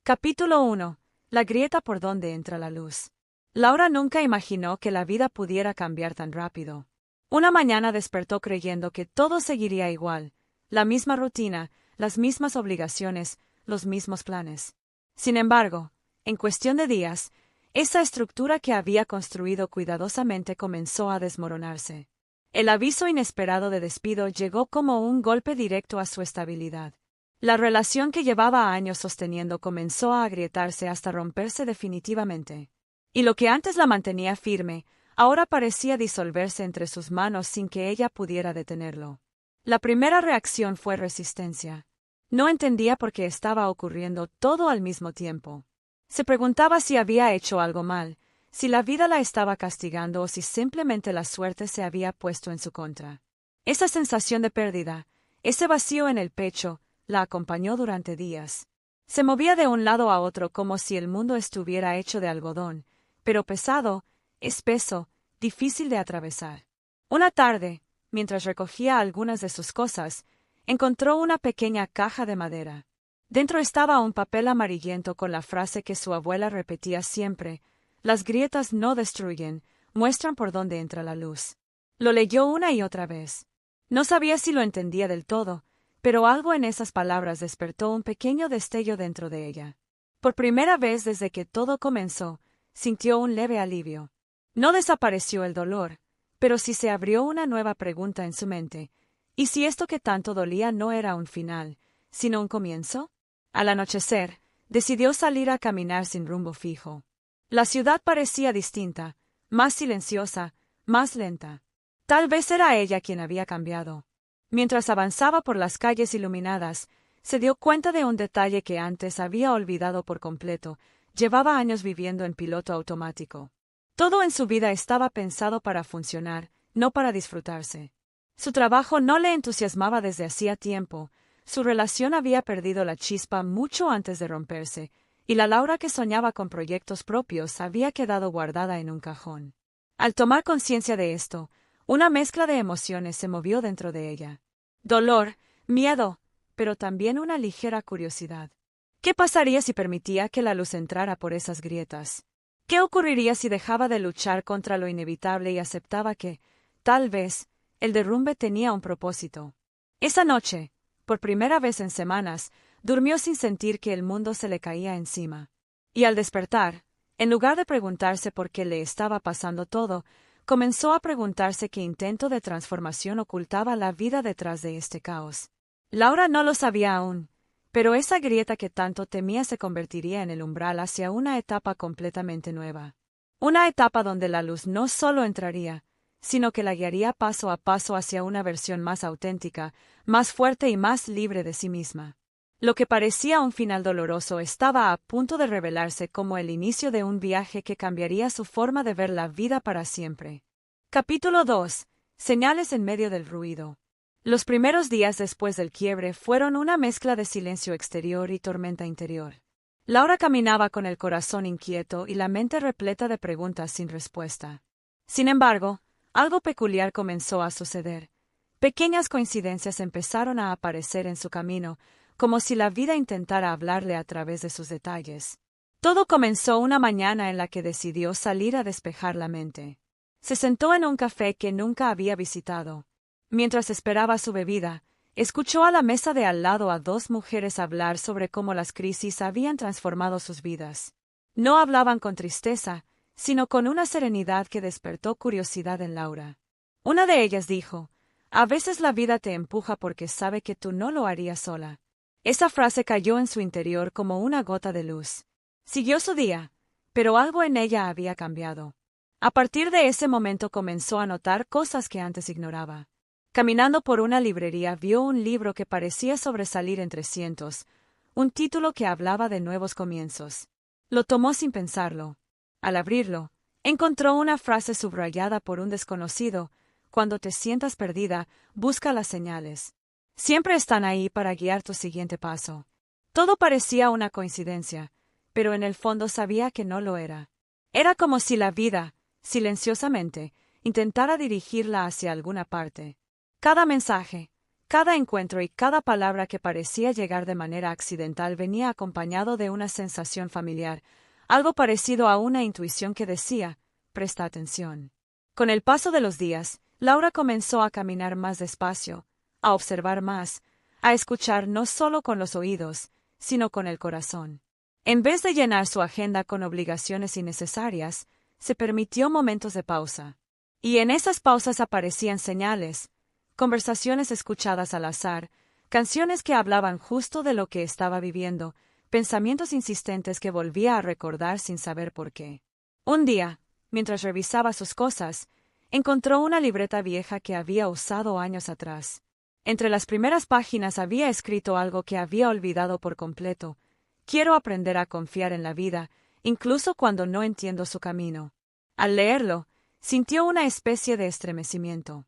Capítulo 1. La grieta por donde entra la luz. Laura nunca imaginó que la vida pudiera cambiar tan rápido. Una mañana despertó creyendo que todo seguiría igual, la misma rutina, las mismas obligaciones, los mismos planes. Sin embargo, en cuestión de días, esa estructura que había construido cuidadosamente comenzó a desmoronarse. El aviso inesperado de despido llegó como un golpe directo a su estabilidad. La relación que llevaba años sosteniendo comenzó a agrietarse hasta romperse definitivamente. Y lo que antes la mantenía firme, ahora parecía disolverse entre sus manos sin que ella pudiera detenerlo. La primera reacción fue resistencia. No entendía por qué estaba ocurriendo todo al mismo tiempo. Se preguntaba si había hecho algo mal, si la vida la estaba castigando o si simplemente la suerte se había puesto en su contra. Esa sensación de pérdida, ese vacío en el pecho, la acompañó durante días. Se movía de un lado a otro como si el mundo estuviera hecho de algodón, pero pesado, espeso, difícil de atravesar. Una tarde, mientras recogía algunas de sus cosas, encontró una pequeña caja de madera. Dentro estaba un papel amarillento con la frase que su abuela repetía siempre: «Las grietas no destruyen, muestran por dónde entra la luz». Lo leyó una y otra vez. No sabía si lo entendía del todo, pero algo en esas palabras despertó un pequeño destello dentro de ella. Por primera vez desde que todo comenzó, sintió un leve alivio. No desapareció el dolor, pero sí se abrió una nueva pregunta en su mente. ¿Y si esto que tanto dolía no era un final, sino un comienzo? Al anochecer, decidió salir a caminar sin rumbo fijo. La ciudad parecía distinta, más silenciosa, más lenta. Tal vez era ella quien había cambiado. Mientras avanzaba por las calles iluminadas, se dio cuenta de un detalle que antes había olvidado por completo. Llevaba años viviendo en piloto automático. Todo en su vida estaba pensado para funcionar, no para disfrutarse. Su trabajo no le entusiasmaba desde hacía tiempo, su relación había perdido la chispa mucho antes de romperse, y la Laura que soñaba con proyectos propios había quedado guardada en un cajón. Al tomar conciencia de esto, una mezcla de emociones se movió dentro de ella. Dolor, miedo, pero también una ligera curiosidad. ¿Qué pasaría si permitía que la luz entrara por esas grietas? ¿Qué ocurriría si dejaba de luchar contra lo inevitable y aceptaba que, tal vez, el derrumbe tenía un propósito? Esa noche, por primera vez en semanas, durmió sin sentir que el mundo se le caía encima. Y al despertar, en lugar de preguntarse por qué le estaba pasando todo, comenzó a preguntarse qué intento de transformación ocultaba la vida detrás de este caos. Laura no lo sabía aún, pero esa grieta que tanto temía se convertiría en el umbral hacia una etapa completamente nueva. Una etapa donde la luz no solo entraría, sino que la guiaría paso a paso hacia una versión más auténtica, más fuerte y más libre de sí misma. Lo que parecía un final doloroso estaba a punto de revelarse como el inicio de un viaje que cambiaría su forma de ver la vida para siempre. Capítulo 2. Señales en medio del ruido. Los primeros días después del quiebre fueron una mezcla de silencio exterior y tormenta interior. Laura caminaba con el corazón inquieto y la mente repleta de preguntas sin respuesta. Sin embargo, algo peculiar comenzó a suceder. Pequeñas coincidencias empezaron a aparecer en su camino, como si la vida intentara hablarle a través de sus detalles. Todo comenzó una mañana en la que decidió salir a despejar la mente. Se sentó en un café que nunca había visitado. Mientras esperaba su bebida, escuchó a la mesa de al lado a dos mujeres hablar sobre cómo las crisis habían transformado sus vidas. No hablaban con tristeza, sino con una serenidad que despertó curiosidad en Laura. Una de ellas dijo: «A veces la vida te empuja porque sabe que tú no lo harías sola». Esa frase cayó en su interior como una gota de luz. Siguió su día, pero algo en ella había cambiado. A partir de ese momento comenzó a notar cosas que antes ignoraba. Caminando por una librería vio un libro que parecía sobresalir entre cientos, un título que hablaba de nuevos comienzos. Lo tomó sin pensarlo. Al abrirlo, encontró una frase subrayada por un desconocido: «Cuando te sientas perdida, busca las señales. Siempre están ahí para guiar tu siguiente paso». Todo parecía una coincidencia, pero en el fondo sabía que no lo era. Era como si la vida, silenciosamente, intentara dirigirla hacia alguna parte. Cada mensaje, Cada encuentro y cada palabra que parecía llegar de manera accidental venía acompañado de una sensación familiar, algo parecido a una intuición que decía, presta atención. Con el paso de los días, Laura comenzó a caminar más despacio, a observar más, a escuchar no solo con los oídos, sino con el corazón. En vez de llenar su agenda con obligaciones innecesarias, se permitió momentos de pausa. Y en esas pausas aparecían señales, conversaciones escuchadas al azar, canciones que hablaban justo de lo que estaba viviendo, pensamientos insistentes que volvía a recordar sin saber por qué. Un día, mientras revisaba sus cosas, encontró una libreta vieja que había usado años atrás. Entre las primeras páginas había escrito algo que había olvidado por completo. Quiero aprender a confiar en la vida, incluso cuando no entiendo su camino. Al leerlo, sintió una especie de estremecimiento.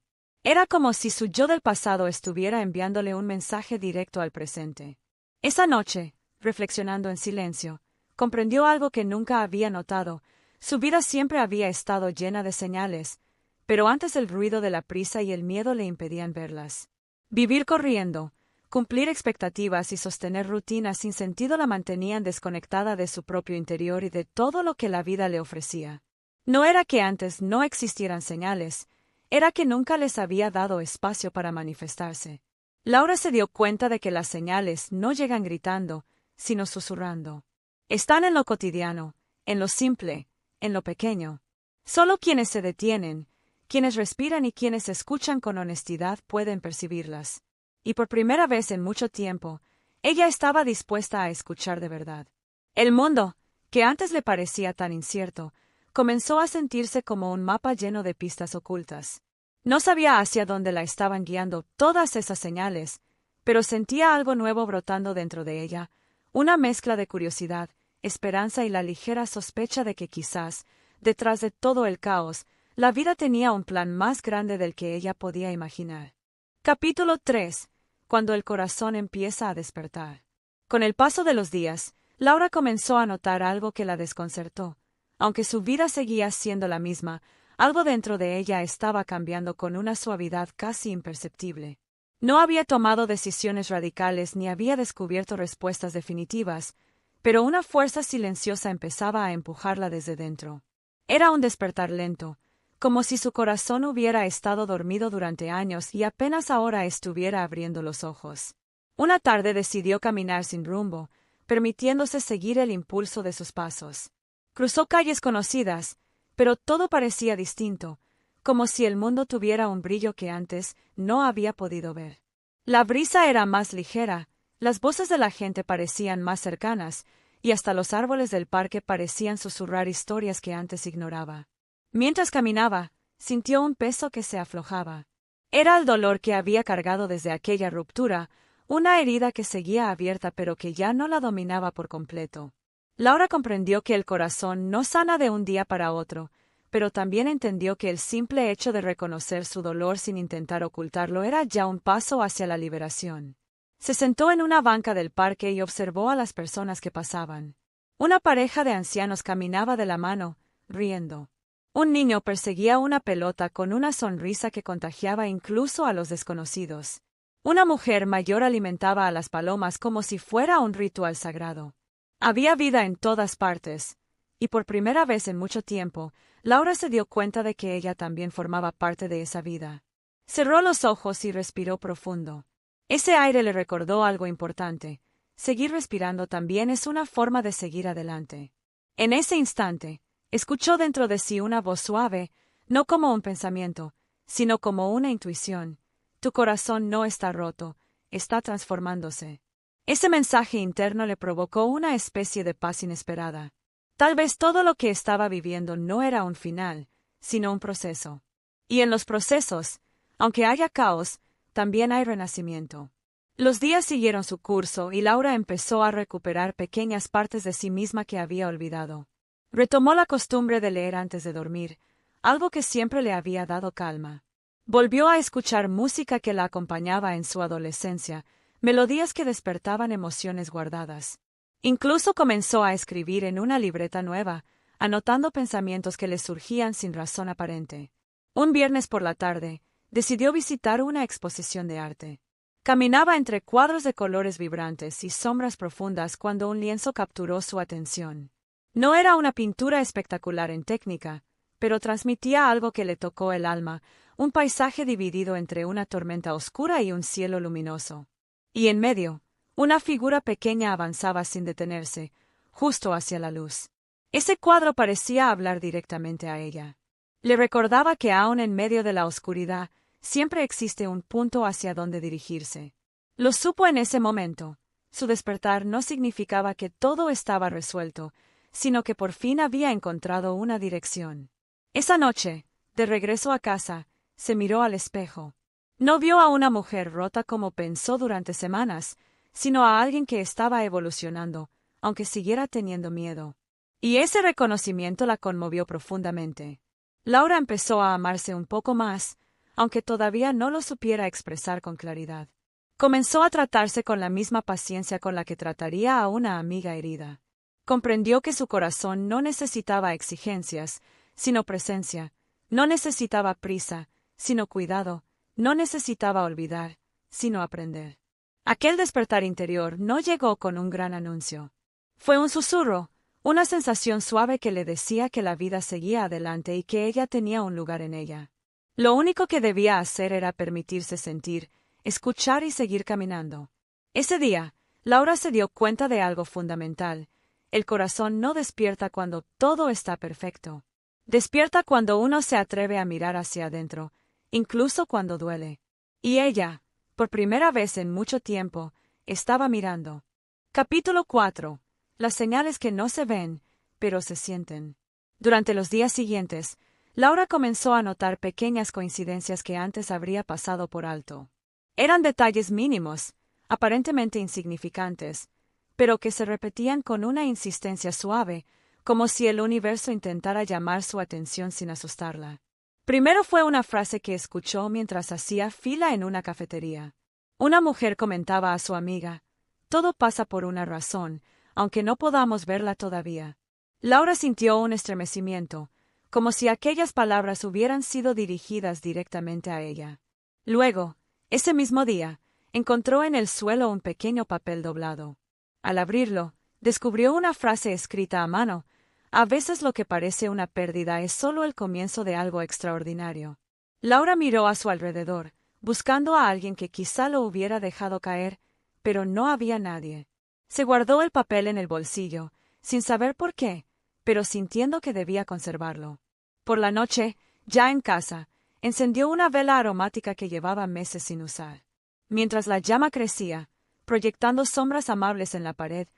Era como si su yo del pasado estuviera enviándole un mensaje directo al presente. Esa noche, reflexionando en silencio, comprendió algo que nunca había notado. Su vida siempre había estado llena de señales, pero antes el ruido de la prisa y el miedo le impedían verlas. Vivir corriendo, cumplir expectativas y sostener rutinas sin sentido la mantenían desconectada de su propio interior y de todo lo que la vida le ofrecía. No era que antes no existieran señales, era que nunca les había dado espacio para manifestarse. Laura se dio cuenta de que las señales no llegan gritando, sino susurrando. Están en lo cotidiano, en lo simple, en lo pequeño. Solo quienes se detienen, quienes respiran y quienes escuchan con honestidad pueden percibirlas. Y por primera vez en mucho tiempo, ella estaba dispuesta a escuchar de verdad. El mundo, que antes le parecía tan incierto, comenzó a sentirse como un mapa lleno de pistas ocultas. No sabía hacia dónde la estaban guiando todas esas señales, pero sentía algo nuevo brotando dentro de ella, una mezcla de curiosidad, esperanza y la ligera sospecha de que quizás, detrás de todo el caos, la vida tenía un plan más grande del que ella podía imaginar. Capítulo 3. Cuando el corazón empieza a despertar. Con el paso de los días, Laura comenzó a notar algo que la desconcertó. Aunque su vida seguía siendo la misma, algo dentro de ella estaba cambiando con una suavidad casi imperceptible. No había tomado decisiones radicales ni había descubierto respuestas definitivas, pero una fuerza silenciosa empezaba a empujarla desde dentro. Era un despertar lento, como si su corazón hubiera estado dormido durante años y apenas ahora estuviera abriendo los ojos. Una tarde decidió caminar sin rumbo, permitiéndose seguir el impulso de sus pasos. Cruzó calles conocidas, pero todo parecía distinto, como si el mundo tuviera un brillo que antes no había podido ver. La brisa era más ligera, las voces de la gente parecían más cercanas, y hasta los árboles del parque parecían susurrar historias que antes ignoraba. Mientras caminaba, sintió un peso que se aflojaba. Era el dolor que había cargado desde aquella ruptura, una herida que seguía abierta pero que ya no la dominaba por completo. Laura comprendió que el corazón no sana de un día para otro, pero también entendió que el simple hecho de reconocer su dolor sin intentar ocultarlo era ya un paso hacia la liberación. Se sentó en una banca del parque y observó a las personas que pasaban. Una pareja de ancianos caminaba de la mano, riendo. Un niño perseguía una pelota con una sonrisa que contagiaba incluso a los desconocidos. Una mujer mayor alimentaba a las palomas como si fuera un ritual sagrado. Había vida en todas partes, y por primera vez en mucho tiempo, Laura se dio cuenta de que ella también formaba parte de esa vida. Cerró los ojos y respiró profundo. Ese aire le recordó algo importante. Seguir respirando también es una forma de seguir adelante. En ese instante, escuchó dentro de sí una voz suave, no como un pensamiento, sino como una intuición. Tu corazón no está roto, está transformándose. Ese mensaje interno le provocó una especie de paz inesperada. Tal vez todo lo que estaba viviendo no era un final, sino un proceso. Y en los procesos, aunque haya caos, también hay renacimiento. Los días siguieron su curso y Laura empezó a recuperar pequeñas partes de sí misma que había olvidado. Retomó la costumbre de leer antes de dormir, algo que siempre le había dado calma. Volvió a escuchar música que la acompañaba en su adolescencia, melodías que despertaban emociones guardadas. Incluso comenzó a escribir en una libreta nueva, anotando pensamientos que le surgían sin razón aparente. Un viernes por la tarde, decidió visitar una exposición de arte. Caminaba entre cuadros de colores vibrantes y sombras profundas cuando un lienzo capturó su atención. No era una pintura espectacular en técnica, pero transmitía algo que le tocó el alma, un paisaje dividido entre una tormenta oscura y un cielo luminoso. Y en medio, una figura pequeña avanzaba sin detenerse, justo hacia la luz. Ese cuadro parecía hablar directamente a ella. Le recordaba que aun en medio de la oscuridad, siempre existe un punto hacia donde dirigirse. Lo supo en ese momento. Su despertar no significaba que todo estaba resuelto, sino que por fin había encontrado una dirección. Esa noche, de regreso a casa, se miró al espejo. No vio a una mujer rota como pensó durante semanas, sino a alguien que estaba evolucionando, aunque siguiera teniendo miedo. Y ese reconocimiento la conmovió profundamente. Laura empezó a amarse un poco más, aunque todavía no lo supiera expresar con claridad. Comenzó a tratarse con la misma paciencia con la que trataría a una amiga herida. Comprendió que su corazón no necesitaba exigencias, sino presencia, no necesitaba prisa, sino cuidado, no necesitaba olvidar, sino aprender. Aquel despertar interior no llegó con un gran anuncio. Fue un susurro, una sensación suave que le decía que la vida seguía adelante y que ella tenía un lugar en ella. Lo único que debía hacer era permitirse sentir, escuchar y seguir caminando. Ese día, Laura se dio cuenta de algo fundamental. El corazón no despierta cuando todo está perfecto. Despierta cuando uno se atreve a mirar hacia adentro, incluso cuando duele. Y ella, por primera vez en mucho tiempo, estaba mirando. Capítulo 4. Las señales que no se ven, pero se sienten. Durante los días siguientes, Laura comenzó a notar pequeñas coincidencias que antes habría pasado por alto. Eran detalles mínimos, aparentemente insignificantes, pero que se repetían con una insistencia suave, como si el universo intentara llamar su atención sin asustarla. Primero fue una frase que escuchó mientras hacía fila en una cafetería. Una mujer comentaba a su amiga: «Todo pasa por una razón, aunque no podamos verla todavía». Laura sintió un estremecimiento, como si aquellas palabras hubieran sido dirigidas directamente a ella. Luego, ese mismo día, encontró en el suelo un pequeño papel doblado. Al abrirlo, descubrió una frase escrita a mano: «A veces lo que parece una pérdida es solo el comienzo de algo extraordinario». Laura miró a su alrededor, buscando a alguien que quizá lo hubiera dejado caer, pero no había nadie. Se guardó el papel en el bolsillo, sin saber por qué, pero sintiendo que debía conservarlo. Por la noche, ya en casa, encendió una vela aromática que llevaba meses sin usar. Mientras la llama crecía, proyectando sombras amables en la pared,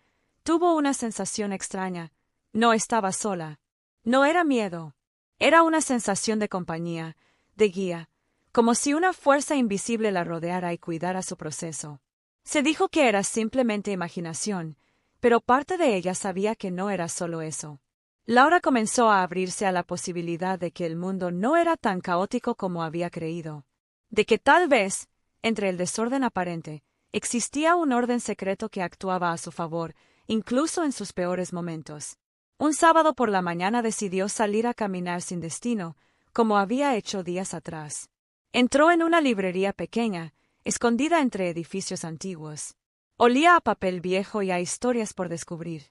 tuvo una sensación extraña. No estaba sola. No era miedo. Era una sensación de compañía, de guía, como si una fuerza invisible la rodeara y cuidara su proceso. Se dijo que era simplemente imaginación, pero parte de ella sabía que no era solo eso. Laura comenzó a abrirse a la posibilidad de que el mundo no era tan caótico como había creído. De que tal vez, entre el desorden aparente, existía un orden secreto que actuaba a su favor, incluso en sus peores momentos. Un sábado por la mañana decidió salir a caminar sin destino, como había hecho días atrás. Entró en una librería pequeña, escondida entre edificios antiguos. Olía a papel viejo y a historias por descubrir.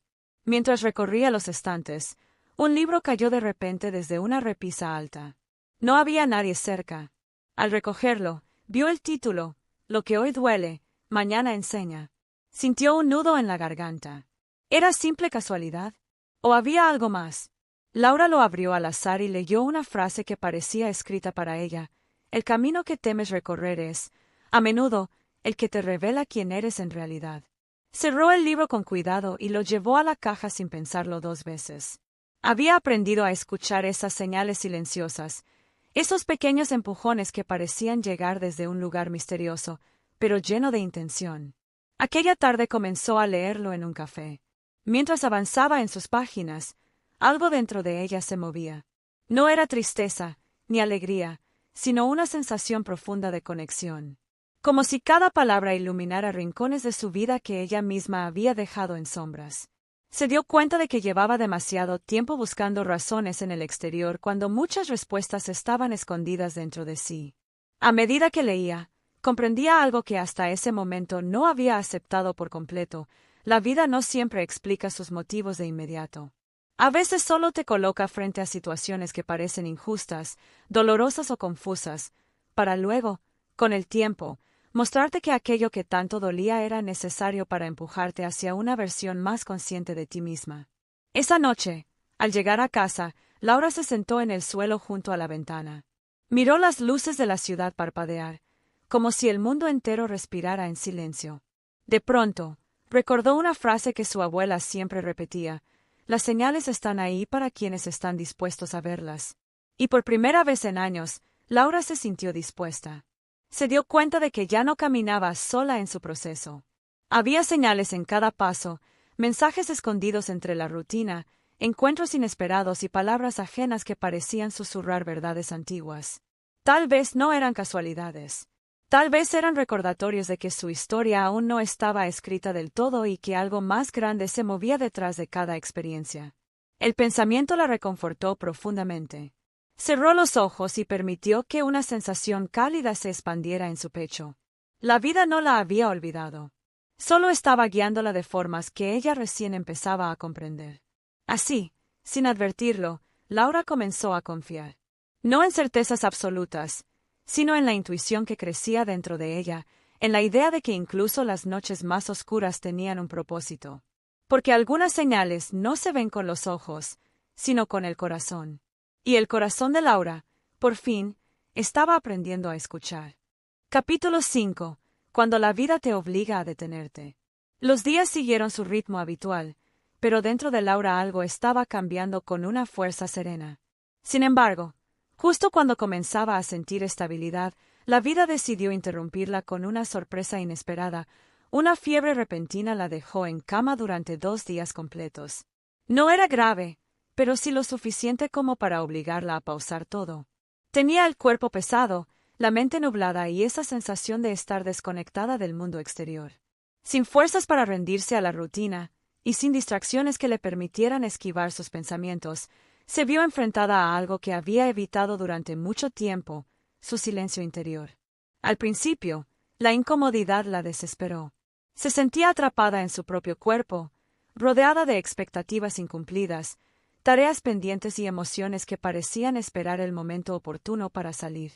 Mientras recorría los estantes, un libro cayó de repente desde una repisa alta. No había nadie cerca. Al recogerlo, vio el título: «Lo que hoy duele, mañana enseña». Sintió un nudo en la garganta. ¿Era simple casualidad? ¿O había algo más? Laura lo abrió al azar y leyó una frase que parecía escrita para ella: «El camino que temes recorrer es, a menudo, el que te revela quién eres en realidad». Cerró el libro con cuidado y lo llevó a la caja sin pensarlo dos veces. Había aprendido a escuchar esas señales silenciosas, esos pequeños empujones que parecían llegar desde un lugar misterioso, pero lleno de intención. Aquella tarde comenzó a leerlo en un café. Mientras avanzaba en sus páginas, algo dentro de ella se movía. No era tristeza, ni alegría, sino una sensación profunda de conexión. Como si cada palabra iluminara rincones de su vida que ella misma había dejado en sombras. Se dio cuenta de que llevaba demasiado tiempo buscando razones en el exterior cuando muchas respuestas estaban escondidas dentro de sí. A medida que leía, Comprendía algo que hasta ese momento no había aceptado por completo: la vida no siempre explica sus motivos de inmediato. A veces solo te coloca frente a situaciones que parecen injustas, dolorosas o confusas, para luego, con el tiempo, mostrarte que aquello que tanto dolía era necesario para empujarte hacia una versión más consciente de ti misma. Esa noche, al llegar a casa, Laura se sentó en el suelo junto a la ventana. Miró las luces de la ciudad parpadear, como si el mundo entero respirara en silencio. De pronto, recordó una frase que su abuela siempre repetía: las señales están ahí para quienes están dispuestos a verlas. Y por primera vez en años, Laura se sintió dispuesta. Se dio cuenta de que ya no caminaba sola en su proceso. Había señales en cada paso, mensajes escondidos entre la rutina, encuentros inesperados y palabras ajenas que parecían susurrar verdades antiguas. Tal vez no eran casualidades. Tal vez eran recordatorios de que su historia aún no estaba escrita del todo y que algo más grande se movía detrás de cada experiencia. El pensamiento la reconfortó profundamente. Cerró los ojos y permitió que una sensación cálida se expandiera en su pecho. La vida no la había olvidado. Solo estaba guiándola de formas que ella recién empezaba a comprender. Así, sin advertirlo, Laura comenzó a confiar. No en certezas absolutas, sino en la intuición que crecía dentro de ella, en la idea de que incluso las noches más oscuras tenían un propósito. Porque algunas señales no se ven con los ojos, sino con el corazón. Y el corazón de Laura, por fin, estaba aprendiendo a escuchar. Capítulo 5. Cuando la vida te obliga a detenerte. Los días siguieron su ritmo habitual, pero dentro de Laura algo estaba cambiando con una fuerza serena. Sin embargo, justo cuando comenzaba a sentir estabilidad, la vida decidió interrumpirla con una sorpresa inesperada. Una fiebre repentina la dejó en cama durante 2 días completos. No era grave, pero sí lo suficiente como para obligarla a pausar todo. Tenía el cuerpo pesado, la mente nublada y esa sensación de estar desconectada del mundo exterior. Sin fuerzas para rendirse a la rutina, y sin distracciones que le permitieran esquivar sus pensamientos, se vio enfrentada a algo que había evitado durante mucho tiempo: su silencio interior. Al principio, la incomodidad la desesperó. Se sentía atrapada en su propio cuerpo, rodeada de expectativas incumplidas, tareas pendientes y emociones que parecían esperar el momento oportuno para salir.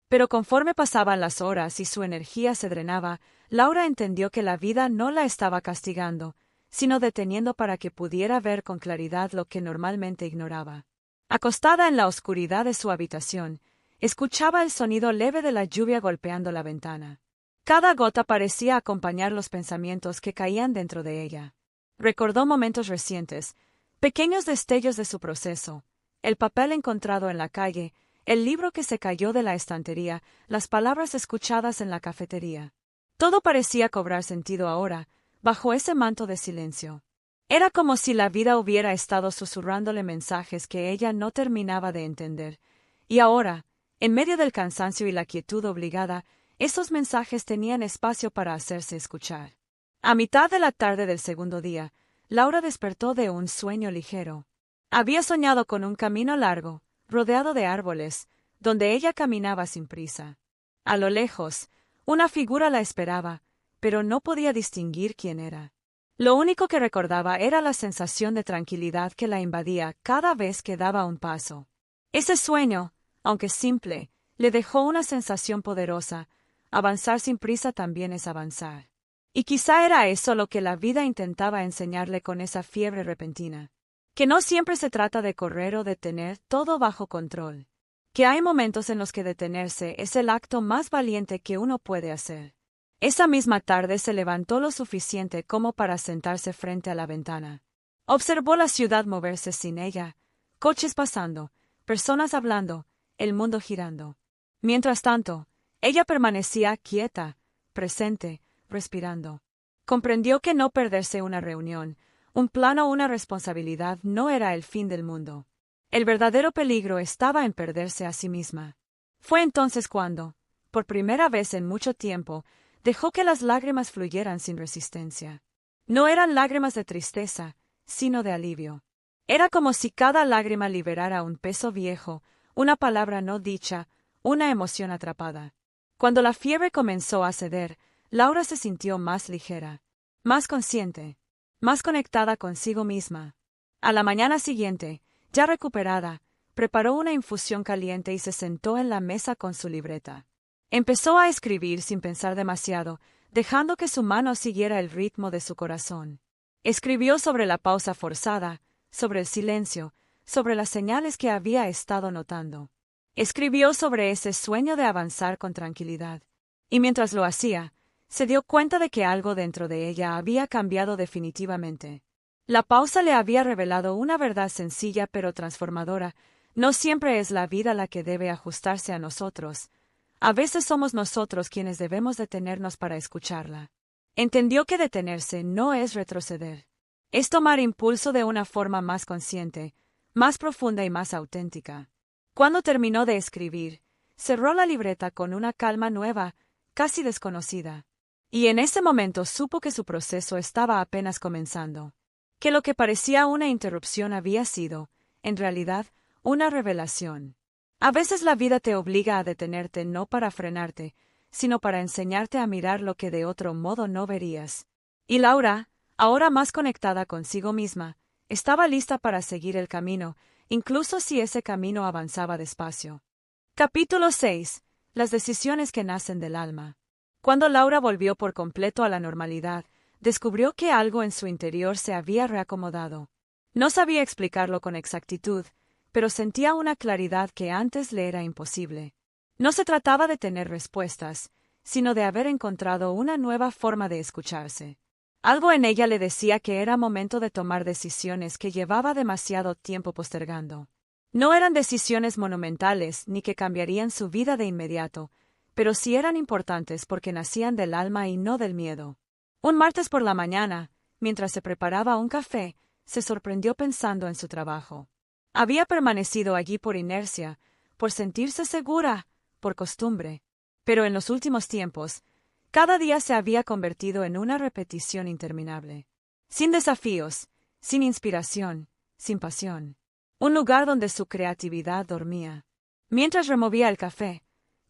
Pero conforme pasaban las horas y su energía se drenaba, Laura entendió que la vida no la estaba castigando, sino deteniendo para que pudiera ver con claridad lo que normalmente ignoraba. Acostada en la oscuridad de su habitación, escuchaba el sonido leve de la lluvia golpeando la ventana. Cada gota parecía acompañar los pensamientos que caían dentro de ella. Recordó momentos recientes, pequeños destellos de su proceso: el papel encontrado en la calle, el libro que se cayó de la estantería, las palabras escuchadas en la cafetería. Todo parecía cobrar sentido ahora, bajo ese manto de silencio. Era como si la vida hubiera estado susurrándole mensajes que ella no terminaba de entender, y ahora, en medio del cansancio y la quietud obligada, esos mensajes tenían espacio para hacerse escuchar. A mitad de la tarde del segundo día, Laura despertó de un sueño ligero. Había soñado con un camino largo, rodeado de árboles, donde ella caminaba sin prisa. A lo lejos, una figura la esperaba, pero no podía distinguir quién era. Lo único que recordaba era la sensación de tranquilidad que la invadía cada vez que daba un paso. Ese sueño, aunque simple, le dejó una sensación poderosa: avanzar sin prisa también es avanzar. Y quizá era eso lo que la vida intentaba enseñarle con esa fiebre repentina: que no siempre se trata de correr o de tener todo bajo control, que hay momentos en los que detenerse es el acto más valiente que uno puede hacer. Esa misma tarde se levantó lo suficiente como para sentarse frente a la ventana. Observó la ciudad moverse sin ella, coches pasando, personas hablando, el mundo girando. Mientras tanto, ella permanecía quieta, presente, respirando. Comprendió que no perderse una reunión, un plan o una responsabilidad no era el fin del mundo. El verdadero peligro estaba en perderse a sí misma. Fue entonces cuando, por primera vez en mucho tiempo, dejó que las lágrimas fluyeran sin resistencia. No eran lágrimas de tristeza, sino de alivio. Era como si cada lágrima liberara un peso viejo, una palabra no dicha, una emoción atrapada. Cuando la fiebre comenzó a ceder, Laura se sintió más ligera, más consciente, más conectada consigo misma. A la mañana siguiente, ya recuperada, preparó una infusión caliente y se sentó en la mesa con su libreta. Empezó a escribir sin pensar demasiado, dejando que su mano siguiera el ritmo de su corazón. Escribió sobre la pausa forzada, sobre el silencio, sobre las señales que había estado notando. Escribió sobre ese sueño de avanzar con tranquilidad. Y mientras lo hacía, se dio cuenta de que algo dentro de ella había cambiado definitivamente. La pausa le había revelado una verdad sencilla pero transformadora. No siempre es la vida la que debe ajustarse a nosotros. A veces somos nosotros quienes debemos detenernos para escucharla. Entendió que detenerse no es retroceder. Es tomar impulso de una forma más consciente, más profunda y más auténtica. Cuando terminó de escribir, cerró la libreta con una calma nueva, casi desconocida. Y en ese momento supo que su proceso estaba apenas comenzando. Que lo que parecía una interrupción había sido, en realidad, una revelación. A veces la vida te obliga a detenerte no para frenarte, sino para enseñarte a mirar lo que de otro modo no verías. Y Laura, ahora más conectada consigo misma, estaba lista para seguir el camino, incluso si ese camino avanzaba despacio. Capítulo 6. Las decisiones que nacen del alma. Cuando Laura volvió por completo a la normalidad, descubrió que algo en su interior se había reacomodado. No sabía explicarlo con exactitud, pero sentía una claridad que antes le era imposible. No se trataba de tener respuestas, sino de haber encontrado una nueva forma de escucharse. Algo en ella le decía que era momento de tomar decisiones que llevaba demasiado tiempo postergando. No eran decisiones monumentales ni que cambiarían su vida de inmediato, pero sí eran importantes porque nacían del alma y no del miedo. Un martes por la mañana, mientras se preparaba un café, se sorprendió pensando en su trabajo. Había permanecido allí por inercia, por sentirse segura, por costumbre. Pero en los últimos tiempos, cada día se había convertido en una repetición interminable. Sin desafíos, sin inspiración, sin pasión. Un lugar donde su creatividad dormía. Mientras removía el café,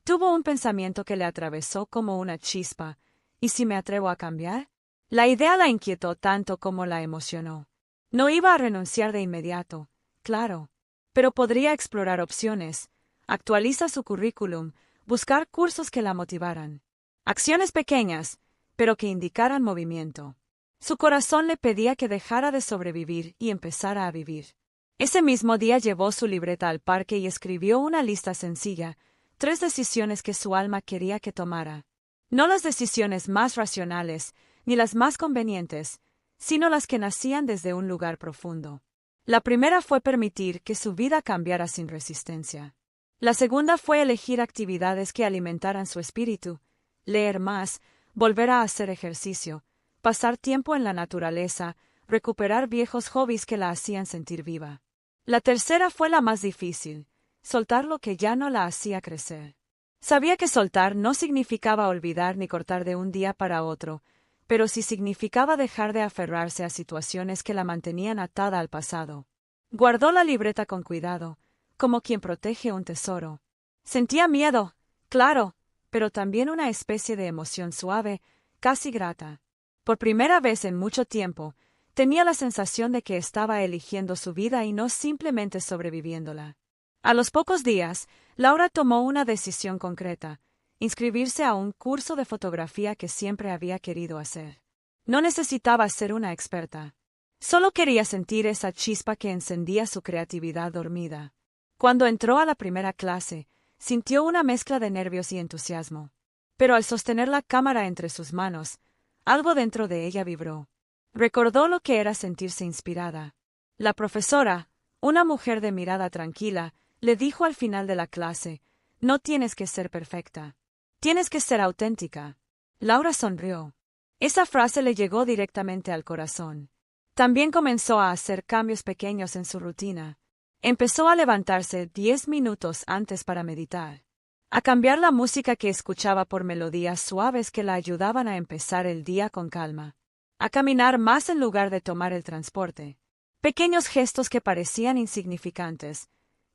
tuvo un pensamiento que le atravesó como una chispa. ¿Y si me atrevo a cambiar? La idea la inquietó tanto como la emocionó. No iba a renunciar de inmediato, claro, pero podría explorar opciones, actualizar su currículum, buscar cursos que la motivaran. Acciones pequeñas, pero que indicaran movimiento. Su corazón le pedía que dejara de sobrevivir y empezara a vivir. Ese mismo día llevó su libreta al parque y escribió una lista sencilla, 3 decisiones que su alma quería que tomara. No las decisiones más racionales, ni las más convenientes, sino las que nacían desde un lugar profundo. La primera fue permitir que su vida cambiara sin resistencia. La segunda fue elegir actividades que alimentaran su espíritu, leer más, volver a hacer ejercicio, pasar tiempo en la naturaleza, recuperar viejos hobbies que la hacían sentir viva. La tercera fue la más difícil, soltar lo que ya no la hacía crecer. Sabía que soltar no significaba olvidar ni cortar de un día para otro, pero sí significaba dejar de aferrarse a situaciones que la mantenían atada al pasado. Guardó la libreta con cuidado, como quien protege un tesoro. Sentía miedo, claro, pero también una especie de emoción suave, casi grata. Por primera vez en mucho tiempo, tenía la sensación de que estaba eligiendo su vida y no simplemente sobreviviéndola. A los pocos días, Laura tomó una decisión concreta: inscribirse a un curso de fotografía que siempre había querido hacer. No necesitaba ser una experta. Solo quería sentir esa chispa que encendía su creatividad dormida. Cuando entró a la primera clase, sintió una mezcla de nervios y entusiasmo. Pero al sostener la cámara entre sus manos, algo dentro de ella vibró. Recordó lo que era sentirse inspirada. La profesora, una mujer de mirada tranquila, le dijo al final de la clase: «No tienes que ser perfecta. Tienes que ser auténtica». Laura sonrió. Esa frase le llegó directamente al corazón. También comenzó a hacer cambios pequeños en su rutina. Empezó a levantarse 10 minutos antes para meditar. A cambiar la música que escuchaba por melodías suaves que la ayudaban a empezar el día con calma. A caminar más en lugar de tomar el transporte. Pequeños gestos que parecían insignificantes,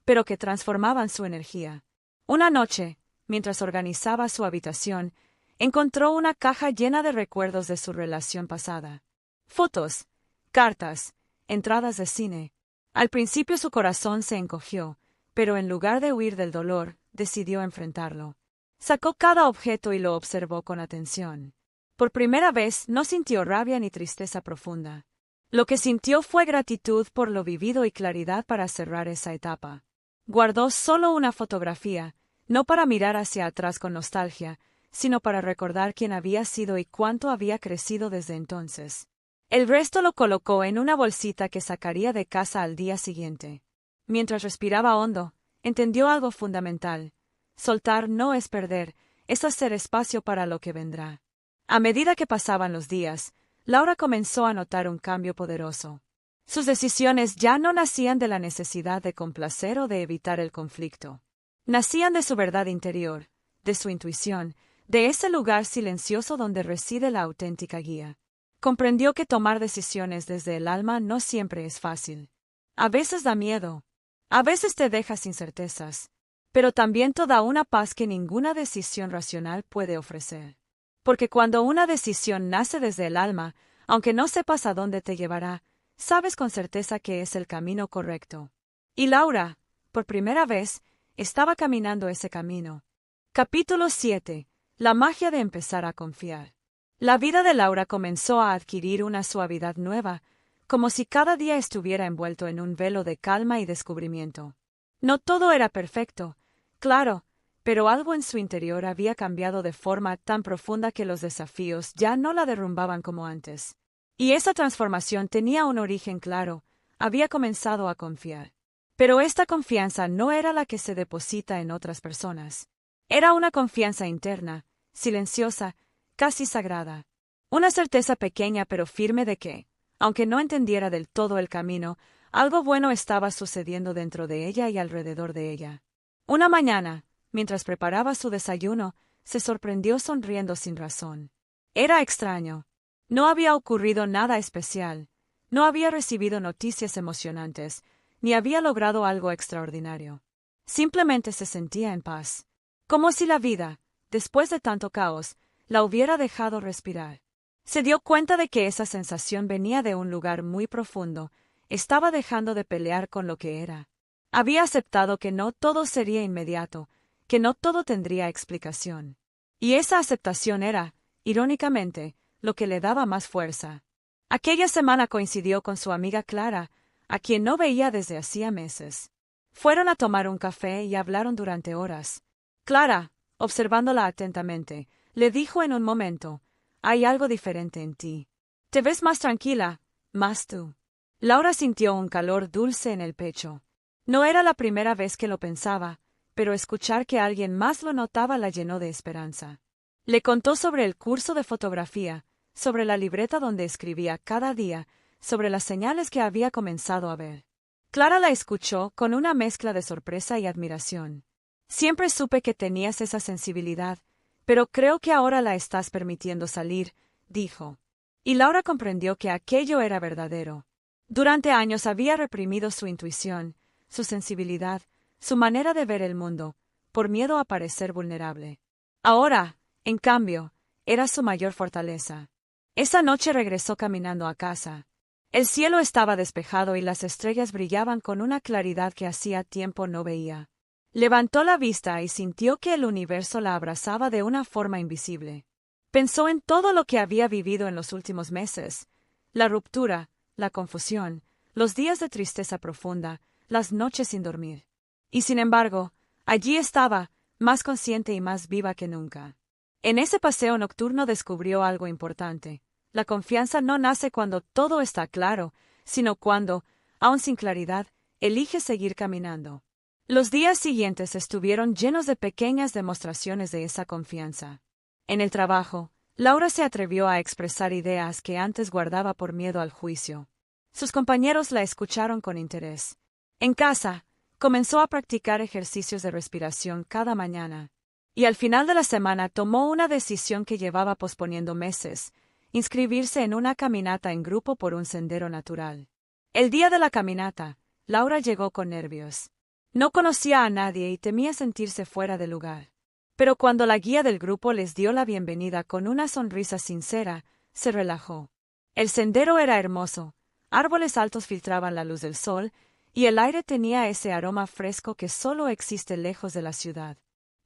pero que transformaban su energía. Una noche, mientras organizaba su habitación, encontró una caja llena de recuerdos de su relación pasada. Fotos, cartas, entradas de cine. Al principio su corazón se encogió, pero en lugar de huir del dolor, decidió enfrentarlo. Sacó cada objeto y lo observó con atención. Por primera vez no sintió rabia ni tristeza profunda. Lo que sintió fue gratitud por lo vivido y claridad para cerrar esa etapa. Guardó solo una fotografía, no para mirar hacia atrás con nostalgia, sino para recordar quién había sido y cuánto había crecido desde entonces. El resto lo colocó en una bolsita que sacaría de casa al día siguiente. Mientras respiraba hondo, entendió algo fundamental. Soltar no es perder, es hacer espacio para lo que vendrá. A medida que pasaban los días, Laura comenzó a notar un cambio poderoso. Sus decisiones ya no nacían de la necesidad de complacer o de evitar el conflicto. Nacían de su verdad interior, de su intuición, de ese lugar silencioso donde reside la auténtica guía. Comprendió que tomar decisiones desde el alma no siempre es fácil. A veces da miedo. A veces te deja sin certezas. Pero también te da una paz que ninguna decisión racional puede ofrecer. Porque cuando una decisión nace desde el alma, aunque no sepas a dónde te llevará, sabes con certeza que es el camino correcto. Y Laura, por primera vez, estaba caminando ese camino. Capítulo 7. La magia de empezar a confiar. La vida de Laura comenzó a adquirir una suavidad nueva, como si cada día estuviera envuelto en un velo de calma y descubrimiento. No todo era perfecto, claro, pero algo en su interior había cambiado de forma tan profunda que los desafíos ya no la derrumbaban como antes. Y esa transformación tenía un origen claro, había comenzado a confiar. Pero esta confianza no era la que se deposita en otras personas. Era una confianza interna, silenciosa, casi sagrada. Una certeza pequeña pero firme de que, aunque no entendiera del todo el camino, algo bueno estaba sucediendo dentro de ella y alrededor de ella. Una mañana, mientras preparaba su desayuno, se sorprendió sonriendo sin razón. Era extraño. No había ocurrido nada especial, no había recibido noticias emocionantes, ni había logrado algo extraordinario. Simplemente se sentía en paz. Como si la vida, después de tanto caos, la hubiera dejado respirar. Se dio cuenta de que esa sensación venía de un lugar muy profundo, estaba dejando de pelear con lo que era. Había aceptado que no todo sería inmediato, que no todo tendría explicación. Y esa aceptación era, irónicamente, lo que le daba más fuerza. Aquella semana coincidió con su amiga Clara, a quien no veía desde hacía meses. Fueron a tomar un café y hablaron durante horas. Clara, observándola atentamente, le dijo en un momento: «Hay algo diferente en ti. Te ves más tranquila, más tú». Laura sintió un calor dulce en el pecho. No era la primera vez que lo pensaba, pero escuchar que alguien más lo notaba la llenó de esperanza. Le contó sobre el curso de fotografía, sobre la libreta donde escribía cada día, sobre las señales que había comenzado a ver. Clara la escuchó con una mezcla de sorpresa y admiración. «Siempre supe que tenías esa sensibilidad, pero creo que ahora la estás permitiendo salir», dijo. Y Laura comprendió que aquello era verdadero. Durante años había reprimido su intuición, su sensibilidad, su manera de ver el mundo, por miedo a parecer vulnerable. Ahora, en cambio, era su mayor fortaleza. Esa noche regresó caminando a casa. El cielo estaba despejado y las estrellas brillaban con una claridad que hacía tiempo no veía. Levantó la vista y sintió que el universo la abrazaba de una forma invisible. Pensó en todo lo que había vivido en los últimos meses: la ruptura, la confusión, los días de tristeza profunda, las noches sin dormir. Y sin embargo, allí estaba, más consciente y más viva que nunca. En ese paseo nocturno descubrió algo importante. La confianza no nace cuando todo está claro, sino cuando, aun sin claridad, elige seguir caminando. Los días siguientes estuvieron llenos de pequeñas demostraciones de esa confianza. En el trabajo, Laura se atrevió a expresar ideas que antes guardaba por miedo al juicio. Sus compañeros la escucharon con interés. En casa, comenzó a practicar ejercicios de respiración cada mañana. Y al final de la semana tomó una decisión que llevaba posponiendo meses: inscribirse en una caminata en grupo por un sendero natural. El día de la caminata, Laura llegó con nervios. No conocía a nadie y temía sentirse fuera de lugar. Pero cuando la guía del grupo les dio la bienvenida con una sonrisa sincera, se relajó. El sendero era hermoso, árboles altos filtraban la luz del sol, y el aire tenía ese aroma fresco que solo existe lejos de la ciudad.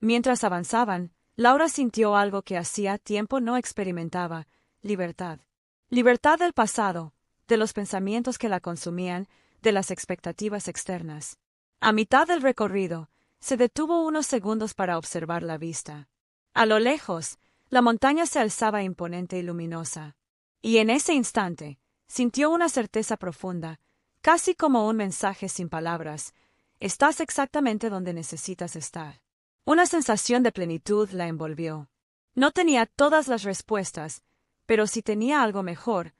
Mientras avanzaban, Laura sintió algo que hacía tiempo no experimentaba: libertad. Libertad del pasado, de los pensamientos que la consumían, de las expectativas externas. A mitad del recorrido, se detuvo unos segundos para observar la vista. A lo lejos, la montaña se alzaba imponente y luminosa. Y en ese instante, sintió una certeza profunda, casi como un mensaje sin palabras: estás exactamente donde necesitas estar. Una sensación de plenitud la envolvió. No tenía todas las respuestas, pero sí tenía algo mejor: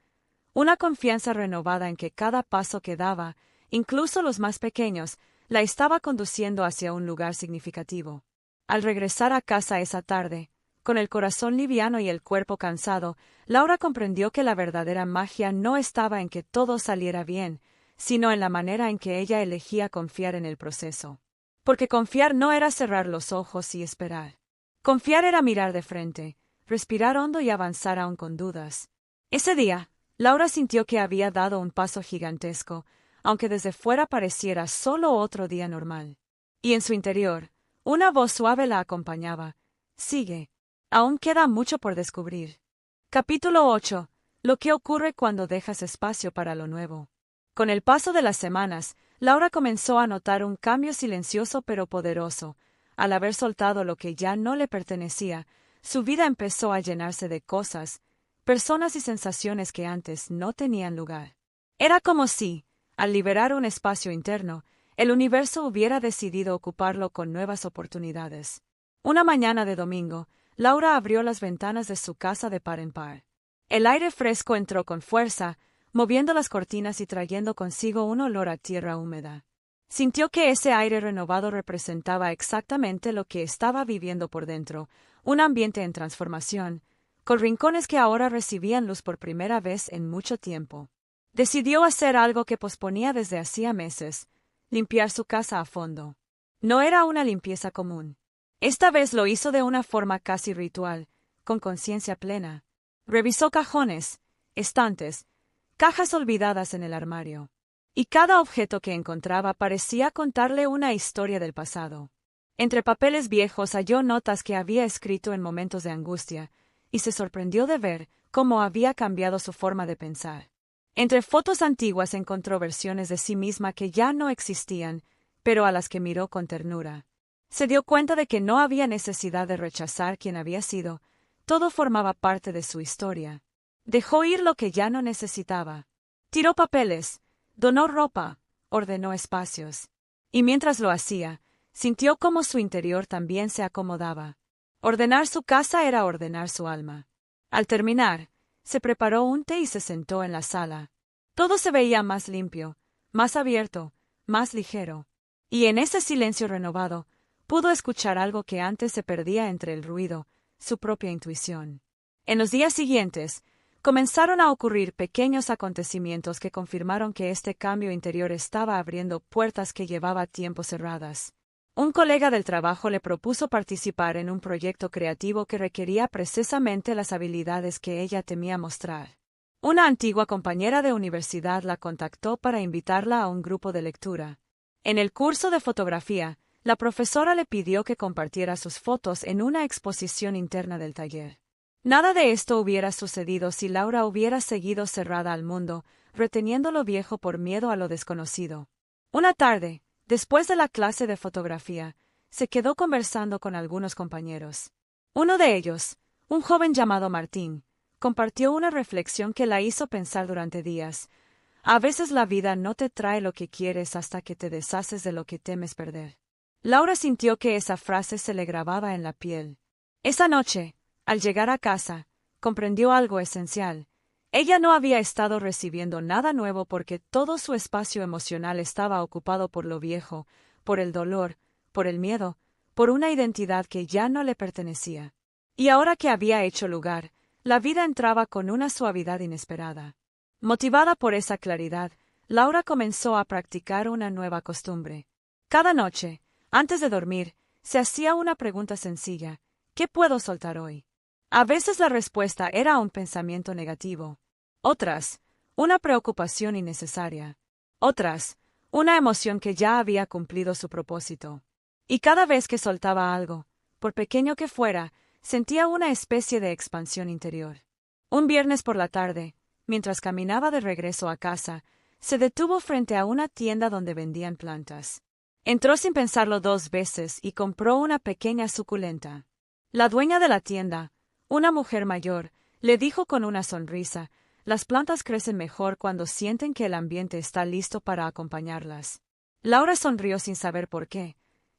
una confianza renovada en que cada paso que daba, incluso los más pequeños, la estaba conduciendo hacia un lugar significativo. Al regresar a casa esa tarde, con el corazón liviano y el cuerpo cansado, Laura comprendió que la verdadera magia no estaba en que todo saliera bien, sino en la manera en que ella elegía confiar en el proceso. Porque confiar no era cerrar los ojos y esperar. Confiar era mirar de frente, respirar hondo y avanzar aún con dudas. Ese día, Laura sintió que había dado un paso gigantesco, aunque desde fuera pareciera solo otro día normal. Y en su interior, una voz suave la acompañaba: sigue, aún queda mucho por descubrir. Capítulo 8. Lo que ocurre cuando dejas espacio para lo nuevo. Con el paso de las semanas, Laura comenzó a notar un cambio silencioso pero poderoso. Al haber soltado lo que ya no le pertenecía, su vida empezó a llenarse de cosas, personas y sensaciones que antes no tenían lugar. Era como si, al liberar un espacio interno, el universo hubiera decidido ocuparlo con nuevas oportunidades. Una mañana de domingo, Laura abrió las ventanas de su casa de par en par. El aire fresco entró con fuerza, moviendo las cortinas y trayendo consigo un olor a tierra húmeda. Sintió que ese aire renovado representaba exactamente lo que estaba viviendo por dentro: un ambiente en transformación, con rincones que ahora recibían luz por primera vez en mucho tiempo. Decidió hacer algo que posponía desde hacía meses: limpiar su casa a fondo. No era una limpieza común. Esta vez lo hizo de una forma casi ritual, con conciencia plena. Revisó cajones, estantes, cajas olvidadas en el armario. Y cada objeto que encontraba parecía contarle una historia del pasado. Entre papeles viejos halló notas que había escrito en momentos de angustia, y se sorprendió de ver cómo había cambiado su forma de pensar. Entre fotos antiguas encontró versiones de sí misma que ya no existían, pero a las que miró con ternura. Se dio cuenta de que no había necesidad de rechazar quien había sido: todo formaba parte de su historia. Dejó ir lo que ya no necesitaba. Tiró papeles, donó ropa, ordenó espacios. Y mientras lo hacía, sintió cómo su interior también se acomodaba. Ordenar su casa era ordenar su alma. Al terminar, se preparó un té y se sentó en la sala. Todo se veía más limpio, más abierto, más ligero. Y en ese silencio renovado, pudo escuchar algo que antes se perdía entre el ruido: su propia intuición. En los días siguientes, comenzaron a ocurrir pequeños acontecimientos que confirmaron que este cambio interior estaba abriendo puertas que llevaba tiempo cerradas. Un colega del trabajo le propuso participar en un proyecto creativo que requería precisamente las habilidades que ella temía mostrar. Una antigua compañera de universidad la contactó para invitarla a un grupo de lectura. En el curso de fotografía, la profesora le pidió que compartiera sus fotos en una exposición interna del taller. Nada de esto hubiera sucedido si Laura hubiera seguido cerrada al mundo, reteniendo lo viejo por miedo a lo desconocido. Una tarde, después de la clase de fotografía, se quedó conversando con algunos compañeros. Uno de ellos, un joven llamado Martín, compartió una reflexión que la hizo pensar durante días. A veces la vida no te trae lo que quieres hasta que te deshaces de lo que temes perder. Laura sintió que esa frase se le grababa en la piel. Esa noche, al llegar a casa, comprendió algo esencial. Ella no había estado recibiendo nada nuevo porque todo su espacio emocional estaba ocupado por lo viejo, por el dolor, por el miedo, por una identidad que ya no le pertenecía. Y ahora que había hecho lugar, la vida entraba con una suavidad inesperada. Motivada por esa claridad, Laura comenzó a practicar una nueva costumbre. Cada noche, antes de dormir, Se hacía una pregunta sencilla: ¿qué puedo soltar hoy? A veces la respuesta era un pensamiento negativo. Otras, una preocupación innecesaria. Otras, una emoción que ya había cumplido su propósito. Y cada vez que soltaba algo, por pequeño que fuera, sentía una especie de expansión interior. Un viernes por la tarde, mientras caminaba de regreso a casa, se detuvo frente a una tienda donde vendían plantas. Entró sin pensarlo 2 veces y compró una pequeña suculenta. La dueña de la tienda, una mujer mayor, le dijo con una sonrisa: las plantas crecen mejor cuando sienten que el ambiente está listo para acompañarlas. Laura sonrió sin saber por qué,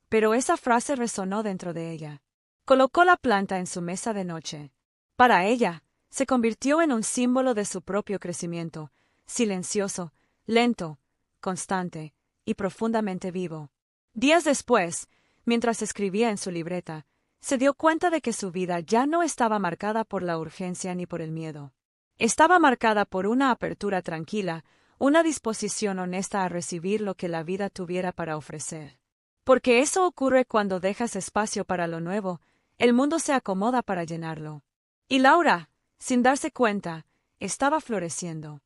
pero esa frase resonó dentro de ella. Colocó la planta en su mesa de noche. Para ella, se convirtió en un símbolo de su propio crecimiento, silencioso, lento, constante y profundamente vivo. Días después, mientras escribía en su libreta, se dio cuenta de que su vida ya no estaba marcada por la urgencia ni por el miedo. Estaba marcada por una apertura tranquila, una disposición honesta a recibir lo que la vida tuviera para ofrecer. Porque eso ocurre cuando dejas espacio para lo nuevo, el mundo se acomoda para llenarlo. Y Laura, sin darse cuenta, estaba floreciendo.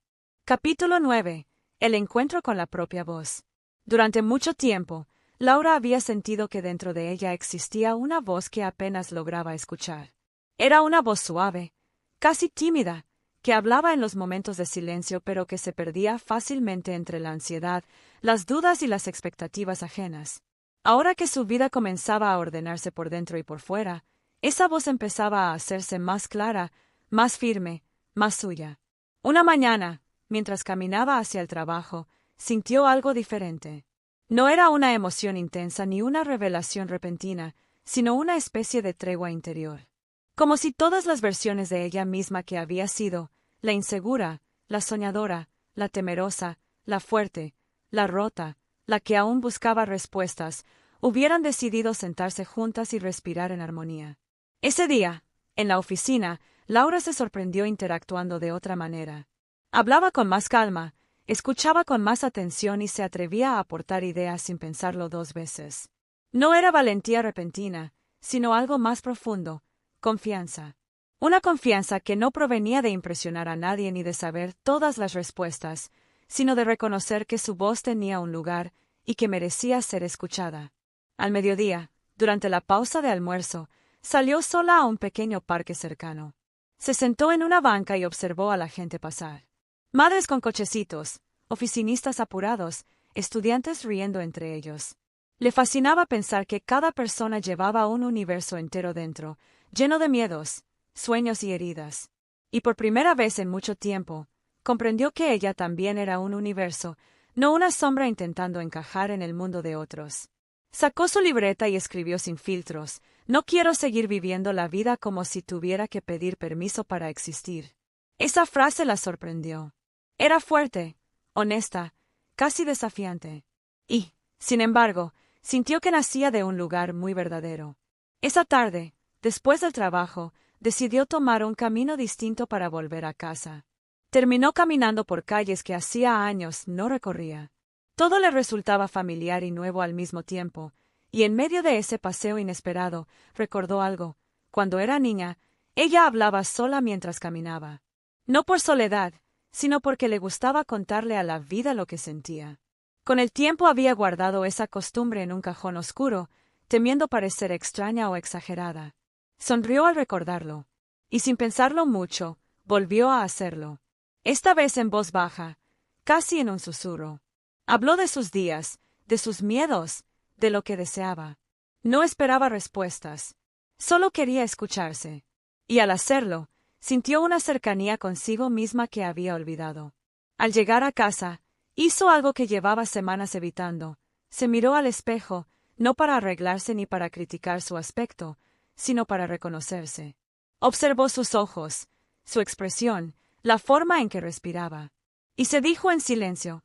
Capítulo 9. El encuentro con la propia voz. Durante mucho tiempo, Laura había sentido que dentro de ella existía una voz que apenas lograba escuchar. Era una voz suave, casi tímida, que hablaba en los momentos de silencio pero que se perdía fácilmente entre la ansiedad, las dudas y las expectativas ajenas. Ahora que su vida comenzaba a ordenarse por dentro y por fuera, esa voz empezaba a hacerse más clara, más firme, más suya. Una mañana, mientras caminaba hacia el trabajo, sintió algo diferente. No era una emoción intensa ni una revelación repentina, sino una especie de tregua interior. Como si todas las versiones de ella misma que había sido, la insegura, la soñadora, la temerosa, la fuerte, la rota, la que aún buscaba respuestas, hubieran decidido sentarse juntas y respirar en armonía. Ese día, en la oficina, Laura se sorprendió interactuando de otra manera. Hablaba con más calma, escuchaba con más atención y se atrevía a aportar ideas sin pensarlo 2 veces. No era valentía repentina, sino algo más profundo: confianza. Una confianza que no provenía de impresionar a nadie ni de saber todas las respuestas, sino de reconocer que su voz tenía un lugar y que merecía ser escuchada. Al mediodía, durante la pausa de almuerzo, salió sola a un pequeño parque cercano. Se sentó en una banca y observó a la gente pasar. Madres con cochecitos, oficinistas apurados, estudiantes riendo entre ellos. Le fascinaba pensar que cada persona llevaba un universo entero dentro, lleno de miedos, sueños y heridas. Y por primera vez en mucho tiempo, comprendió que ella también era un universo, no una sombra intentando encajar en el mundo de otros. Sacó su libreta y escribió sin filtros: no quiero seguir viviendo la vida como si tuviera que pedir permiso para existir. Esa frase la sorprendió. Era fuerte, honesta, casi desafiante. Y, sin embargo, sintió que nacía de un lugar muy verdadero. Esa tarde, después del trabajo, decidió tomar un camino distinto para volver a casa. Terminó caminando por calles que hacía años no recorría. Todo le resultaba familiar y nuevo al mismo tiempo, y en medio de ese paseo inesperado, recordó algo. Cuando era niña, ella hablaba sola mientras caminaba. No por soledad, sino porque le gustaba contarle a la vida lo que sentía. Con el tiempo había guardado esa costumbre en un cajón oscuro, temiendo parecer extraña o exagerada. Sonrió al recordarlo, y sin pensarlo mucho, volvió a hacerlo. Esta vez en voz baja, casi en un susurro. Habló de sus días, de sus miedos, de lo que deseaba. No esperaba respuestas. Solo quería escucharse. Y al hacerlo, sintió una cercanía consigo misma que había olvidado. Al llegar a casa, hizo algo que llevaba semanas evitando. Se miró al espejo, no para arreglarse ni para criticar su aspecto, sino para reconocerse. Observó sus ojos, su expresión, la forma en que respiraba. Y se dijo en silencio: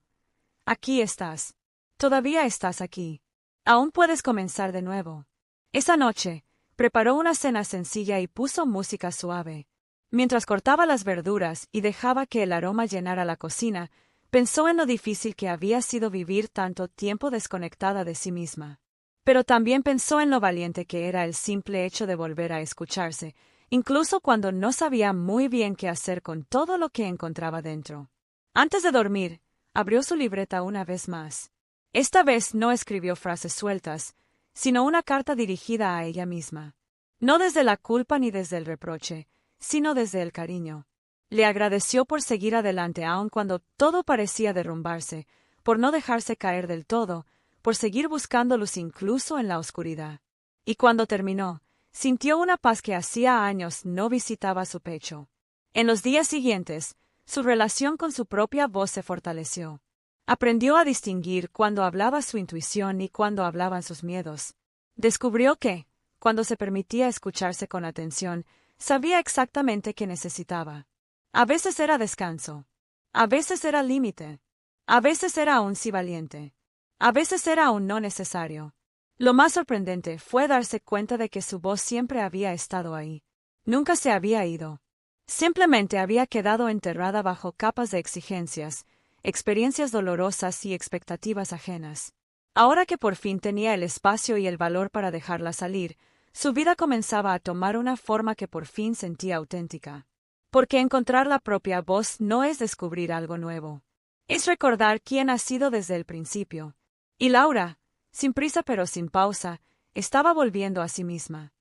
aquí estás. Todavía estás aquí. Aún puedes comenzar de nuevo. Esa noche, preparó una cena sencilla y puso música suave. Mientras cortaba las verduras y dejaba que el aroma llenara la cocina, pensó en lo difícil que había sido vivir tanto tiempo desconectada de sí misma. Pero también pensó en lo valiente que era el simple hecho de volver a escucharse, incluso cuando no sabía muy bien qué hacer con todo lo que encontraba dentro. Antes de dormir, abrió su libreta una vez más. Esta vez no escribió frases sueltas, sino una carta dirigida a ella misma. No desde la culpa ni desde el reproche, sino desde el cariño. Le agradeció por seguir adelante aun cuando todo parecía derrumbarse, por no dejarse caer del todo, por seguir buscando luz incluso en la oscuridad. Y cuando terminó, sintió una paz que hacía años no visitaba su pecho. En los días siguientes, su relación con su propia voz se fortaleció. Aprendió a distinguir cuando hablaba su intuición y cuando hablaban sus miedos. Descubrió que, cuando se permitía escucharse con atención, sabía exactamente qué necesitaba. A veces era descanso. A veces era límite. A veces era un sí valiente. A veces era un no necesario. Lo más sorprendente fue darse cuenta de que su voz siempre había estado ahí. Nunca se había ido. Simplemente había quedado enterrada bajo capas de exigencias, experiencias dolorosas y expectativas ajenas. Ahora que por fin tenía el espacio y el valor para dejarla salir, su vida comenzaba a tomar una forma que por fin sentía auténtica. Porque encontrar la propia voz no es descubrir algo nuevo. Es recordar quién ha sido desde el principio. Y Laura, sin prisa pero sin pausa, estaba volviendo a sí misma.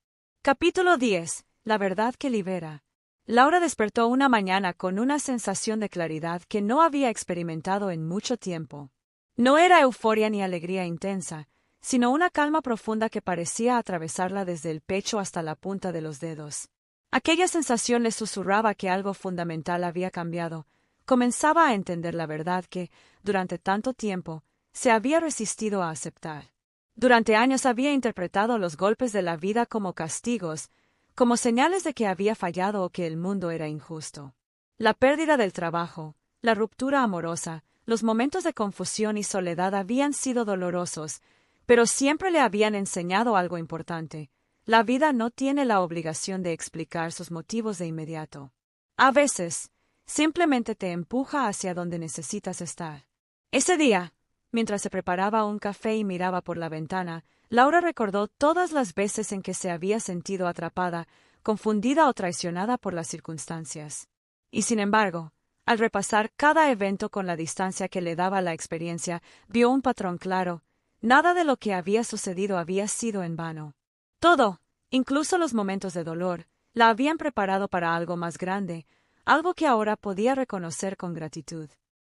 Capítulo 10. La verdad que libera. Laura despertó una mañana con una sensación de claridad que no había experimentado en mucho tiempo. No era euforia ni alegría intensa, sino una calma profunda que parecía atravesarla desde el pecho hasta la punta de los dedos. Aquella sensación le susurraba que algo fundamental había cambiado. Comenzaba a entender la verdad que, durante tanto tiempo, se había resistido a aceptar. Durante años había interpretado los golpes de la vida como castigos, como señales de que había fallado o que el mundo era injusto. La pérdida del trabajo, la ruptura amorosa, los momentos de confusión y soledad habían sido dolorosos, pero siempre le habían enseñado algo importante. La vida no tiene la obligación de explicar sus motivos de inmediato. A veces, simplemente te empuja hacia donde necesitas estar. Ese día, mientras se preparaba un café y miraba por la ventana, Laura recordó todas las veces en que se había sentido atrapada, confundida o traicionada por las circunstancias. Y sin embargo, al repasar cada evento con la distancia que le daba la experiencia, vio un patrón claro. Nada de lo que había sucedido había sido en vano. Todo, incluso los momentos de dolor, la habían preparado para algo más grande, algo que ahora podía reconocer con gratitud.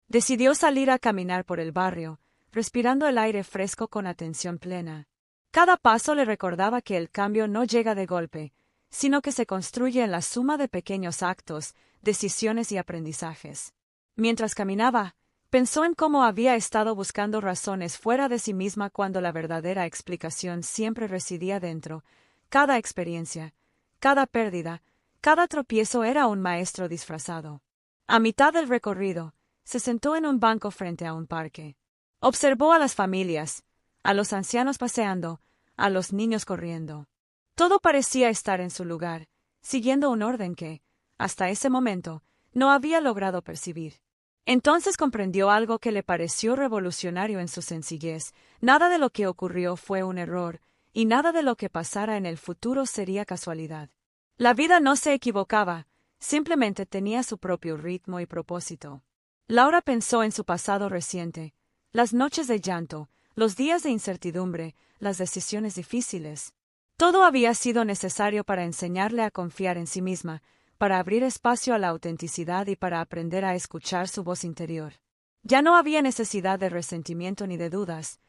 Decidió salir a caminar por el barrio, respirando el aire fresco con atención plena. Cada paso le recordaba que el cambio no llega de golpe, sino que se construye en la suma de pequeños actos, decisiones y aprendizajes. Mientras caminaba, pensó en cómo había estado buscando razones fuera de sí misma cuando la verdadera explicación siempre residía dentro. Cada experiencia, cada pérdida, cada tropiezo era un maestro disfrazado. A mitad del recorrido, se sentó en un banco frente a un parque. Observó a las familias, a los ancianos paseando, a los niños corriendo. Todo parecía estar en su lugar, siguiendo un orden que, hasta ese momento, no había logrado percibir. Entonces comprendió algo que le pareció revolucionario en su sencillez. Nada de lo que ocurrió fue un error, y nada de lo que pasara en el futuro sería casualidad. La vida no se equivocaba, simplemente tenía su propio ritmo y propósito. Laura pensó en su pasado reciente, las noches de llanto, los días de incertidumbre, las decisiones difíciles. Todo había sido necesario para enseñarle a confiar en sí misma, para abrir espacio a la autenticidad y para aprender a escuchar su voz interior. Ya no había necesidad de resentimiento ni de dudas.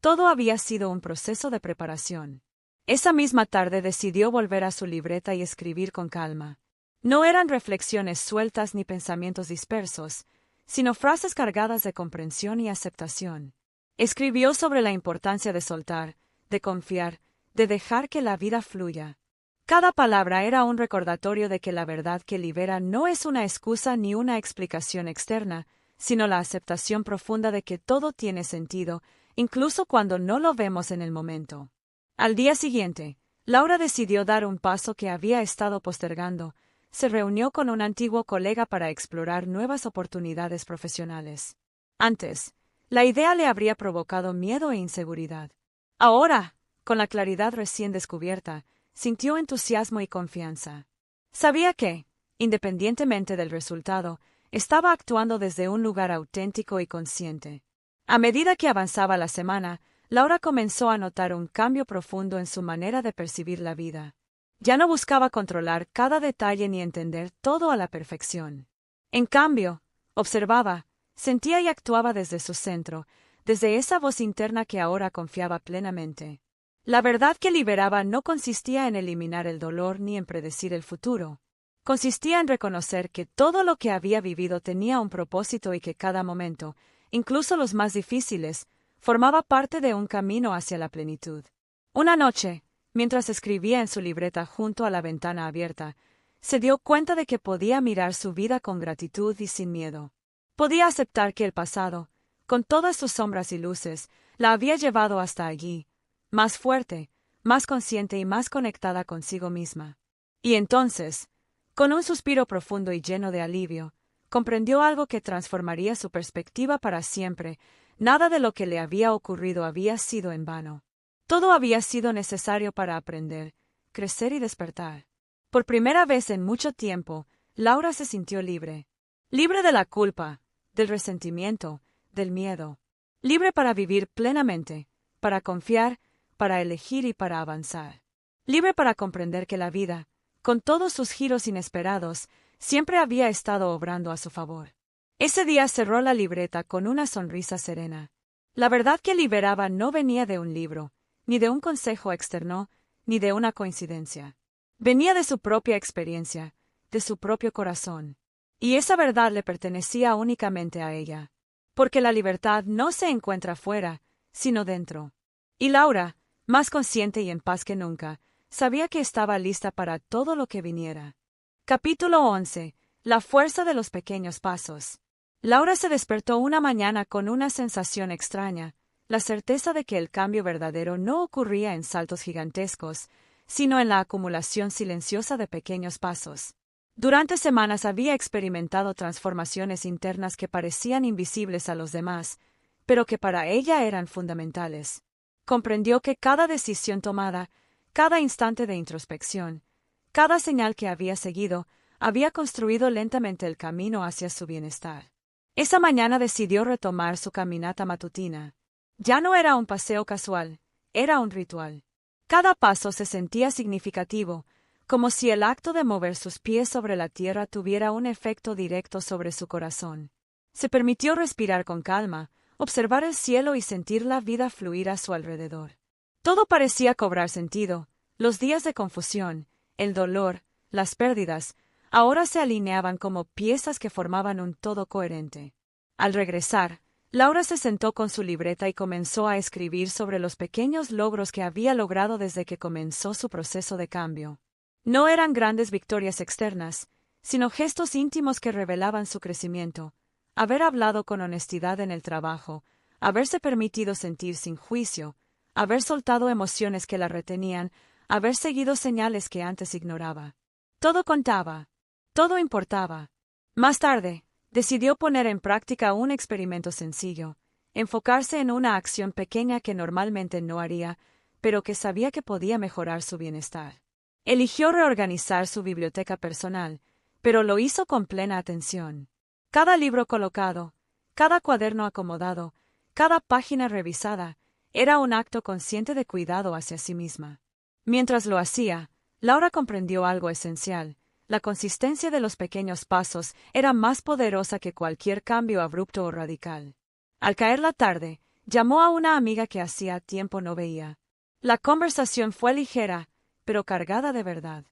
Todo había sido un proceso de preparación. Esa misma tarde decidió volver a su libreta y escribir con calma. No eran reflexiones sueltas ni pensamientos dispersos, sino frases cargadas de comprensión y aceptación. Escribió sobre la importancia de soltar, de confiar, de dejar que la vida fluya. Cada palabra era un recordatorio de que la verdad que libera no es una excusa ni una explicación externa, sino la aceptación profunda de que todo tiene sentido, incluso cuando no lo vemos en el momento. Al día siguiente, Laura decidió dar un paso que había estado postergando. Se reunió con un antiguo colega para explorar nuevas oportunidades profesionales. Antes, la idea le habría provocado miedo e inseguridad. Ahora, con la claridad recién descubierta, sintió entusiasmo y confianza. Sabía que, independientemente del resultado, estaba actuando desde un lugar auténtico y consciente. A medida que avanzaba la semana, Laura comenzó a notar un cambio profundo en su manera de percibir la vida. Ya no buscaba controlar cada detalle ni entender todo a la perfección. En cambio, observaba, sentía y actuaba desde su centro, desde esa voz interna que ahora confiaba plenamente. La verdad que liberaba no consistía en eliminar el dolor ni en predecir el futuro. Consistía en reconocer que todo lo que había vivido tenía un propósito y que cada momento, incluso los más difíciles, formaba parte de un camino hacia la plenitud. Una noche, mientras escribía en su libreta junto a la ventana abierta, se dio cuenta de que podía mirar su vida con gratitud y sin miedo. Podía aceptar que el pasado, con todas sus sombras y luces, la había llevado hasta allí, más fuerte, más consciente y más conectada consigo misma. Y entonces, con un suspiro profundo y lleno de alivio, comprendió algo que transformaría su perspectiva para siempre. Nada de lo que le había ocurrido había sido en vano. Todo había sido necesario para aprender, crecer y despertar. Por primera vez en mucho tiempo, Laura se sintió libre. Libre de la culpa, del resentimiento, del miedo. Libre para vivir plenamente, para confiar, para elegir y para avanzar. Libre para comprender que la vida, con todos sus giros inesperados, siempre había estado obrando a su favor. Ese día cerró la libreta con una sonrisa serena. La verdad que liberaba no venía de un libro, ni de un consejo externo, ni de una coincidencia. Venía de su propia experiencia, de su propio corazón. Y esa verdad le pertenecía únicamente a ella. Porque la libertad no se encuentra fuera, sino dentro. Y Laura, más consciente y en paz que nunca, sabía que estaba lista para todo lo que viniera. Capítulo 11. La fuerza de los pequeños pasos. Laura se despertó una mañana con una sensación extraña, la certeza de que el cambio verdadero no ocurría en saltos gigantescos, sino en la acumulación silenciosa de pequeños pasos. Durante semanas había experimentado transformaciones internas que parecían invisibles a los demás, pero que para ella eran fundamentales. Comprendió que cada decisión tomada, cada instante de introspección, cada señal que había seguido, había construido lentamente el camino hacia su bienestar. Esa mañana decidió retomar su caminata matutina. Ya no era un paseo casual, era un ritual. Cada paso se sentía significativo, como si el acto de mover sus pies sobre la tierra tuviera un efecto directo sobre su corazón. Se permitió respirar con calma, observar el cielo y sentir la vida fluir a su alrededor. Todo parecía cobrar sentido. Los días de confusión, el dolor, las pérdidas, ahora se alineaban como piezas que formaban un todo coherente. Al regresar, Laura se sentó con su libreta y comenzó a escribir sobre los pequeños logros que había logrado desde que comenzó su proceso de cambio. No eran grandes victorias externas, sino gestos íntimos que revelaban su crecimiento. Haber hablado con honestidad en el trabajo, haberse permitido sentir sin juicio, haber soltado emociones que la retenían, haber seguido señales que antes ignoraba. Todo contaba. Todo importaba. Más tarde, decidió poner en práctica un experimento sencillo, enfocarse en una acción pequeña que normalmente no haría, pero que sabía que podía mejorar su bienestar. Eligió reorganizar su biblioteca personal, pero lo hizo con plena atención. Cada libro colocado, cada cuaderno acomodado, cada página revisada, era un acto consciente de cuidado hacia sí misma. Mientras lo hacía, Laura comprendió algo esencial. La consistencia de los pequeños pasos era más poderosa que cualquier cambio abrupto o radical. Al caer la tarde, llamó a una amiga que hacía tiempo no veía. La conversación fue ligera, pero cargada de verdad.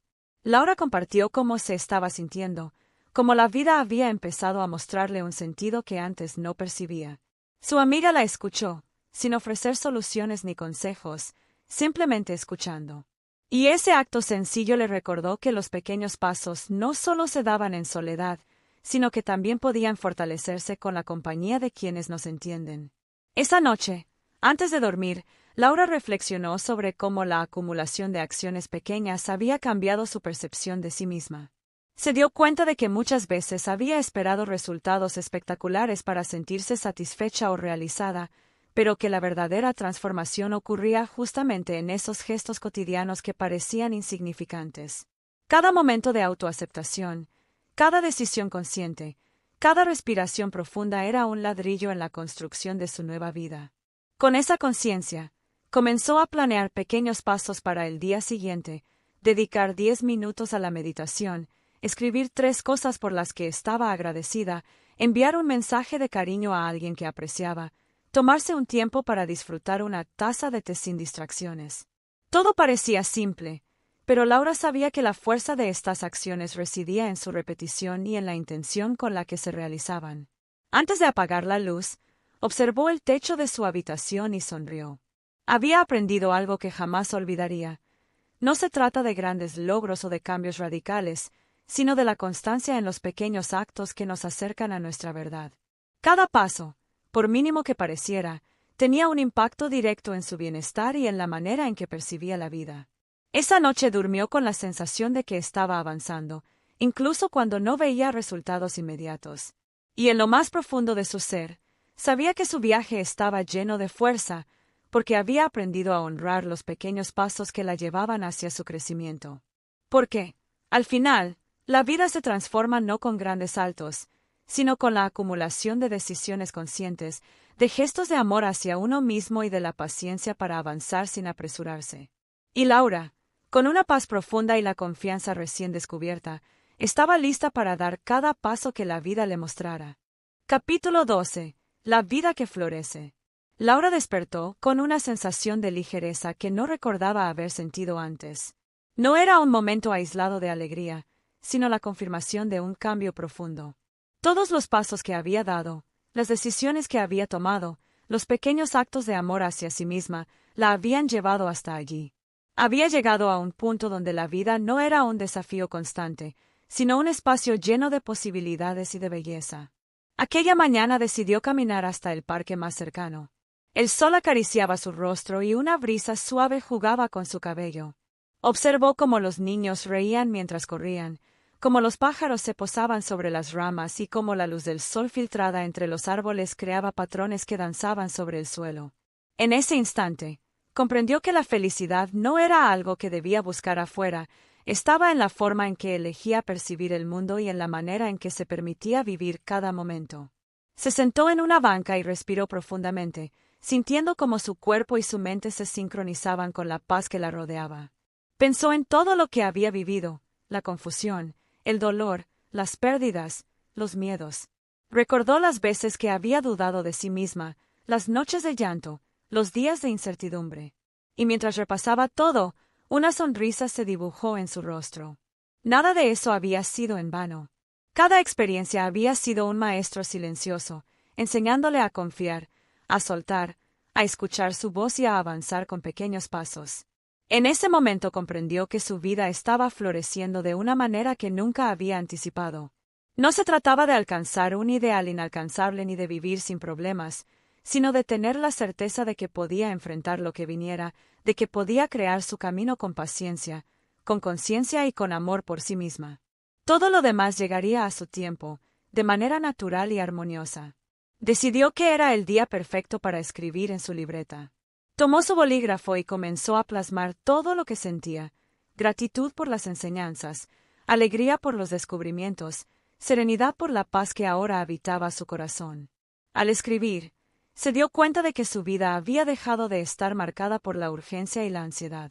Laura compartió cómo se estaba sintiendo, cómo la vida había empezado a mostrarle un sentido que antes no percibía. Su amiga la escuchó, sin ofrecer soluciones ni consejos, simplemente escuchando. Y ese acto sencillo le recordó que los pequeños pasos no solo se daban en soledad, sino que también podían fortalecerse con la compañía de quienes nos entienden. Esa noche, antes de dormir, Laura reflexionó sobre cómo la acumulación de acciones pequeñas había cambiado su percepción de sí misma. Se dio cuenta de que muchas veces había esperado resultados espectaculares para sentirse satisfecha o realizada, pero que la verdadera transformación ocurría justamente en esos gestos cotidianos que parecían insignificantes. Cada momento de autoaceptación, cada decisión consciente, cada respiración profunda era un ladrillo en la construcción de su nueva vida. Con esa conciencia, comenzó a planear pequeños pasos para el día siguiente, dedicar 10 minutos a la meditación, escribir 3 cosas por las que estaba agradecida, enviar un mensaje de cariño a alguien que apreciaba, tomarse un tiempo para disfrutar una taza de té sin distracciones. Todo parecía simple, pero Laura sabía que la fuerza de estas acciones residía en su repetición y en la intención con la que se realizaban. Antes de apagar la luz, observó el techo de su habitación y sonrió. Había aprendido algo que jamás olvidaría. No se trata de grandes logros o de cambios radicales, sino de la constancia en los pequeños actos que nos acercan a nuestra verdad. Cada paso, por mínimo que pareciera, tenía un impacto directo en su bienestar y en la manera en que percibía la vida. Esa noche durmió con la sensación de que estaba avanzando, incluso cuando no veía resultados inmediatos. Y en lo más profundo de su ser, sabía que su viaje estaba lleno de fuerza, porque había aprendido a honrar los pequeños pasos que la llevaban hacia su crecimiento. Porque, al final, la vida se transforma no con grandes saltos, sino con la acumulación de decisiones conscientes, de gestos de amor hacia uno mismo y de la paciencia para avanzar sin apresurarse. Y Laura, con una paz profunda y la confianza recién descubierta, estaba lista para dar cada paso que la vida le mostrara. Capítulo 12. La vida que florece. Laura despertó con una sensación de ligereza que no recordaba haber sentido antes. No era un momento aislado de alegría, sino la confirmación de un cambio profundo. Todos los pasos que había dado, las decisiones que había tomado, los pequeños actos de amor hacia sí misma, la habían llevado hasta allí. Había llegado a un punto donde la vida no era un desafío constante, sino un espacio lleno de posibilidades y de belleza. Aquella mañana decidió caminar hasta el parque más cercano. El sol acariciaba su rostro y una brisa suave jugaba con su cabello. Observó cómo los niños reían mientras corrían, cómo los pájaros se posaban sobre las ramas y cómo la luz del sol filtrada entre los árboles creaba patrones que danzaban sobre el suelo. En ese instante, comprendió que la felicidad no era algo que debía buscar afuera, estaba en la forma en que elegía percibir el mundo y en la manera en que se permitía vivir cada momento. Se sentó en una banca y respiró profundamente, sintiendo cómo su cuerpo y su mente se sincronizaban con la paz que la rodeaba. Pensó en todo lo que había vivido, la confusión, el dolor, las pérdidas, los miedos. Recordó las veces que había dudado de sí misma, las noches de llanto, los días de incertidumbre. Y mientras repasaba todo, una sonrisa se dibujó en su rostro. Nada de eso había sido en vano. Cada experiencia había sido un maestro silencioso, enseñándole a confiar, a soltar, a escuchar su voz y a avanzar con pequeños pasos. En ese momento comprendió que su vida estaba floreciendo de una manera que nunca había anticipado. No se trataba de alcanzar un ideal inalcanzable ni de vivir sin problemas, sino de tener la certeza de que podía enfrentar lo que viniera, de que podía crear su camino con paciencia, con conciencia y con amor por sí misma. Todo lo demás llegaría a su tiempo, de manera natural y armoniosa. Decidió que era el día perfecto para escribir en su libreta. Tomó su bolígrafo y comenzó a plasmar todo lo que sentía: gratitud por las enseñanzas, alegría por los descubrimientos, serenidad por la paz que ahora habitaba su corazón. Al escribir, se dio cuenta de que su vida había dejado de estar marcada por la urgencia y la ansiedad.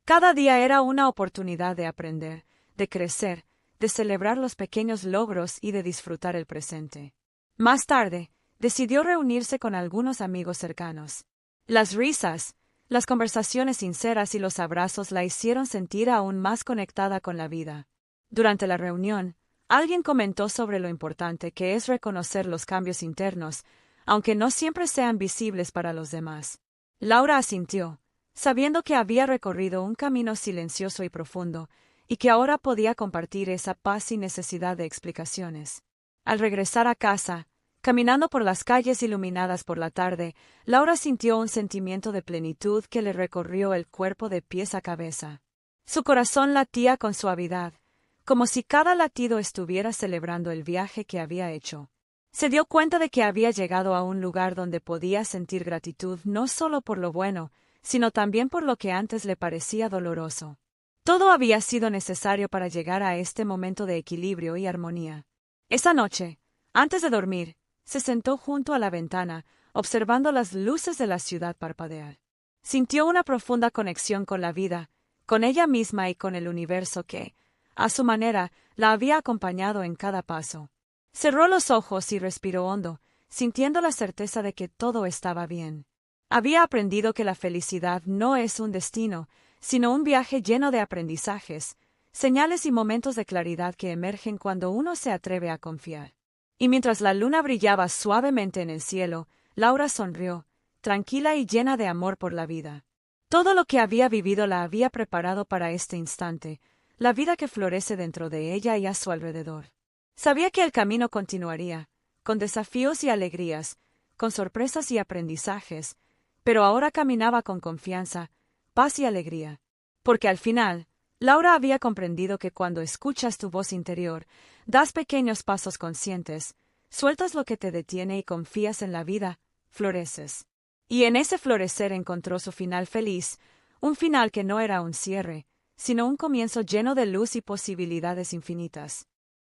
Cada día era una oportunidad de aprender, de crecer, de celebrar los pequeños logros y de disfrutar el presente. Más tarde, decidió reunirse con algunos amigos cercanos. Las risas, las conversaciones sinceras y los abrazos la hicieron sentir aún más conectada con la vida. Durante la reunión, alguien comentó sobre lo importante que es reconocer los cambios internos, aunque no siempre sean visibles para los demás. Laura asintió, sabiendo que había recorrido un camino silencioso y profundo, y que ahora podía compartir esa paz sin necesidad de explicaciones. Al regresar a casa, caminando por las calles iluminadas por la tarde, Laura sintió un sentimiento de plenitud que le recorrió el cuerpo de pies a cabeza. Su corazón latía con suavidad, como si cada latido estuviera celebrando el viaje que había hecho. Se dio cuenta de que había llegado a un lugar donde podía sentir gratitud no solo por lo bueno, sino también por lo que antes le parecía doloroso. Todo había sido necesario para llegar a este momento de equilibrio y armonía. Esa noche, antes de dormir, se sentó junto a la ventana, observando las luces de la ciudad parpadear. Sintió una profunda conexión con la vida, con ella misma y con el universo que, a su manera, la había acompañado en cada paso. Cerró los ojos y respiró hondo, sintiendo la certeza de que todo estaba bien. Había aprendido que la felicidad no es un destino, sino un viaje lleno de aprendizajes, señales y momentos de claridad que emergen cuando uno se atreve a confiar. Y mientras la luna brillaba suavemente en el cielo, Laura sonrió, tranquila y llena de amor por la vida. Todo lo que había vivido la había preparado para este instante, la vida que florece dentro de ella y a su alrededor. Sabía que el camino continuaría, con desafíos y alegrías, con sorpresas y aprendizajes, pero ahora caminaba con confianza, paz y alegría. Porque al final, Laura había comprendido que cuando escuchas tu voz interior, das pequeños pasos conscientes, sueltas lo que te detiene y confías en la vida, floreces. Y en ese florecer encontró su final feliz, un final que no era un cierre, sino un comienzo lleno de luz y posibilidades infinitas.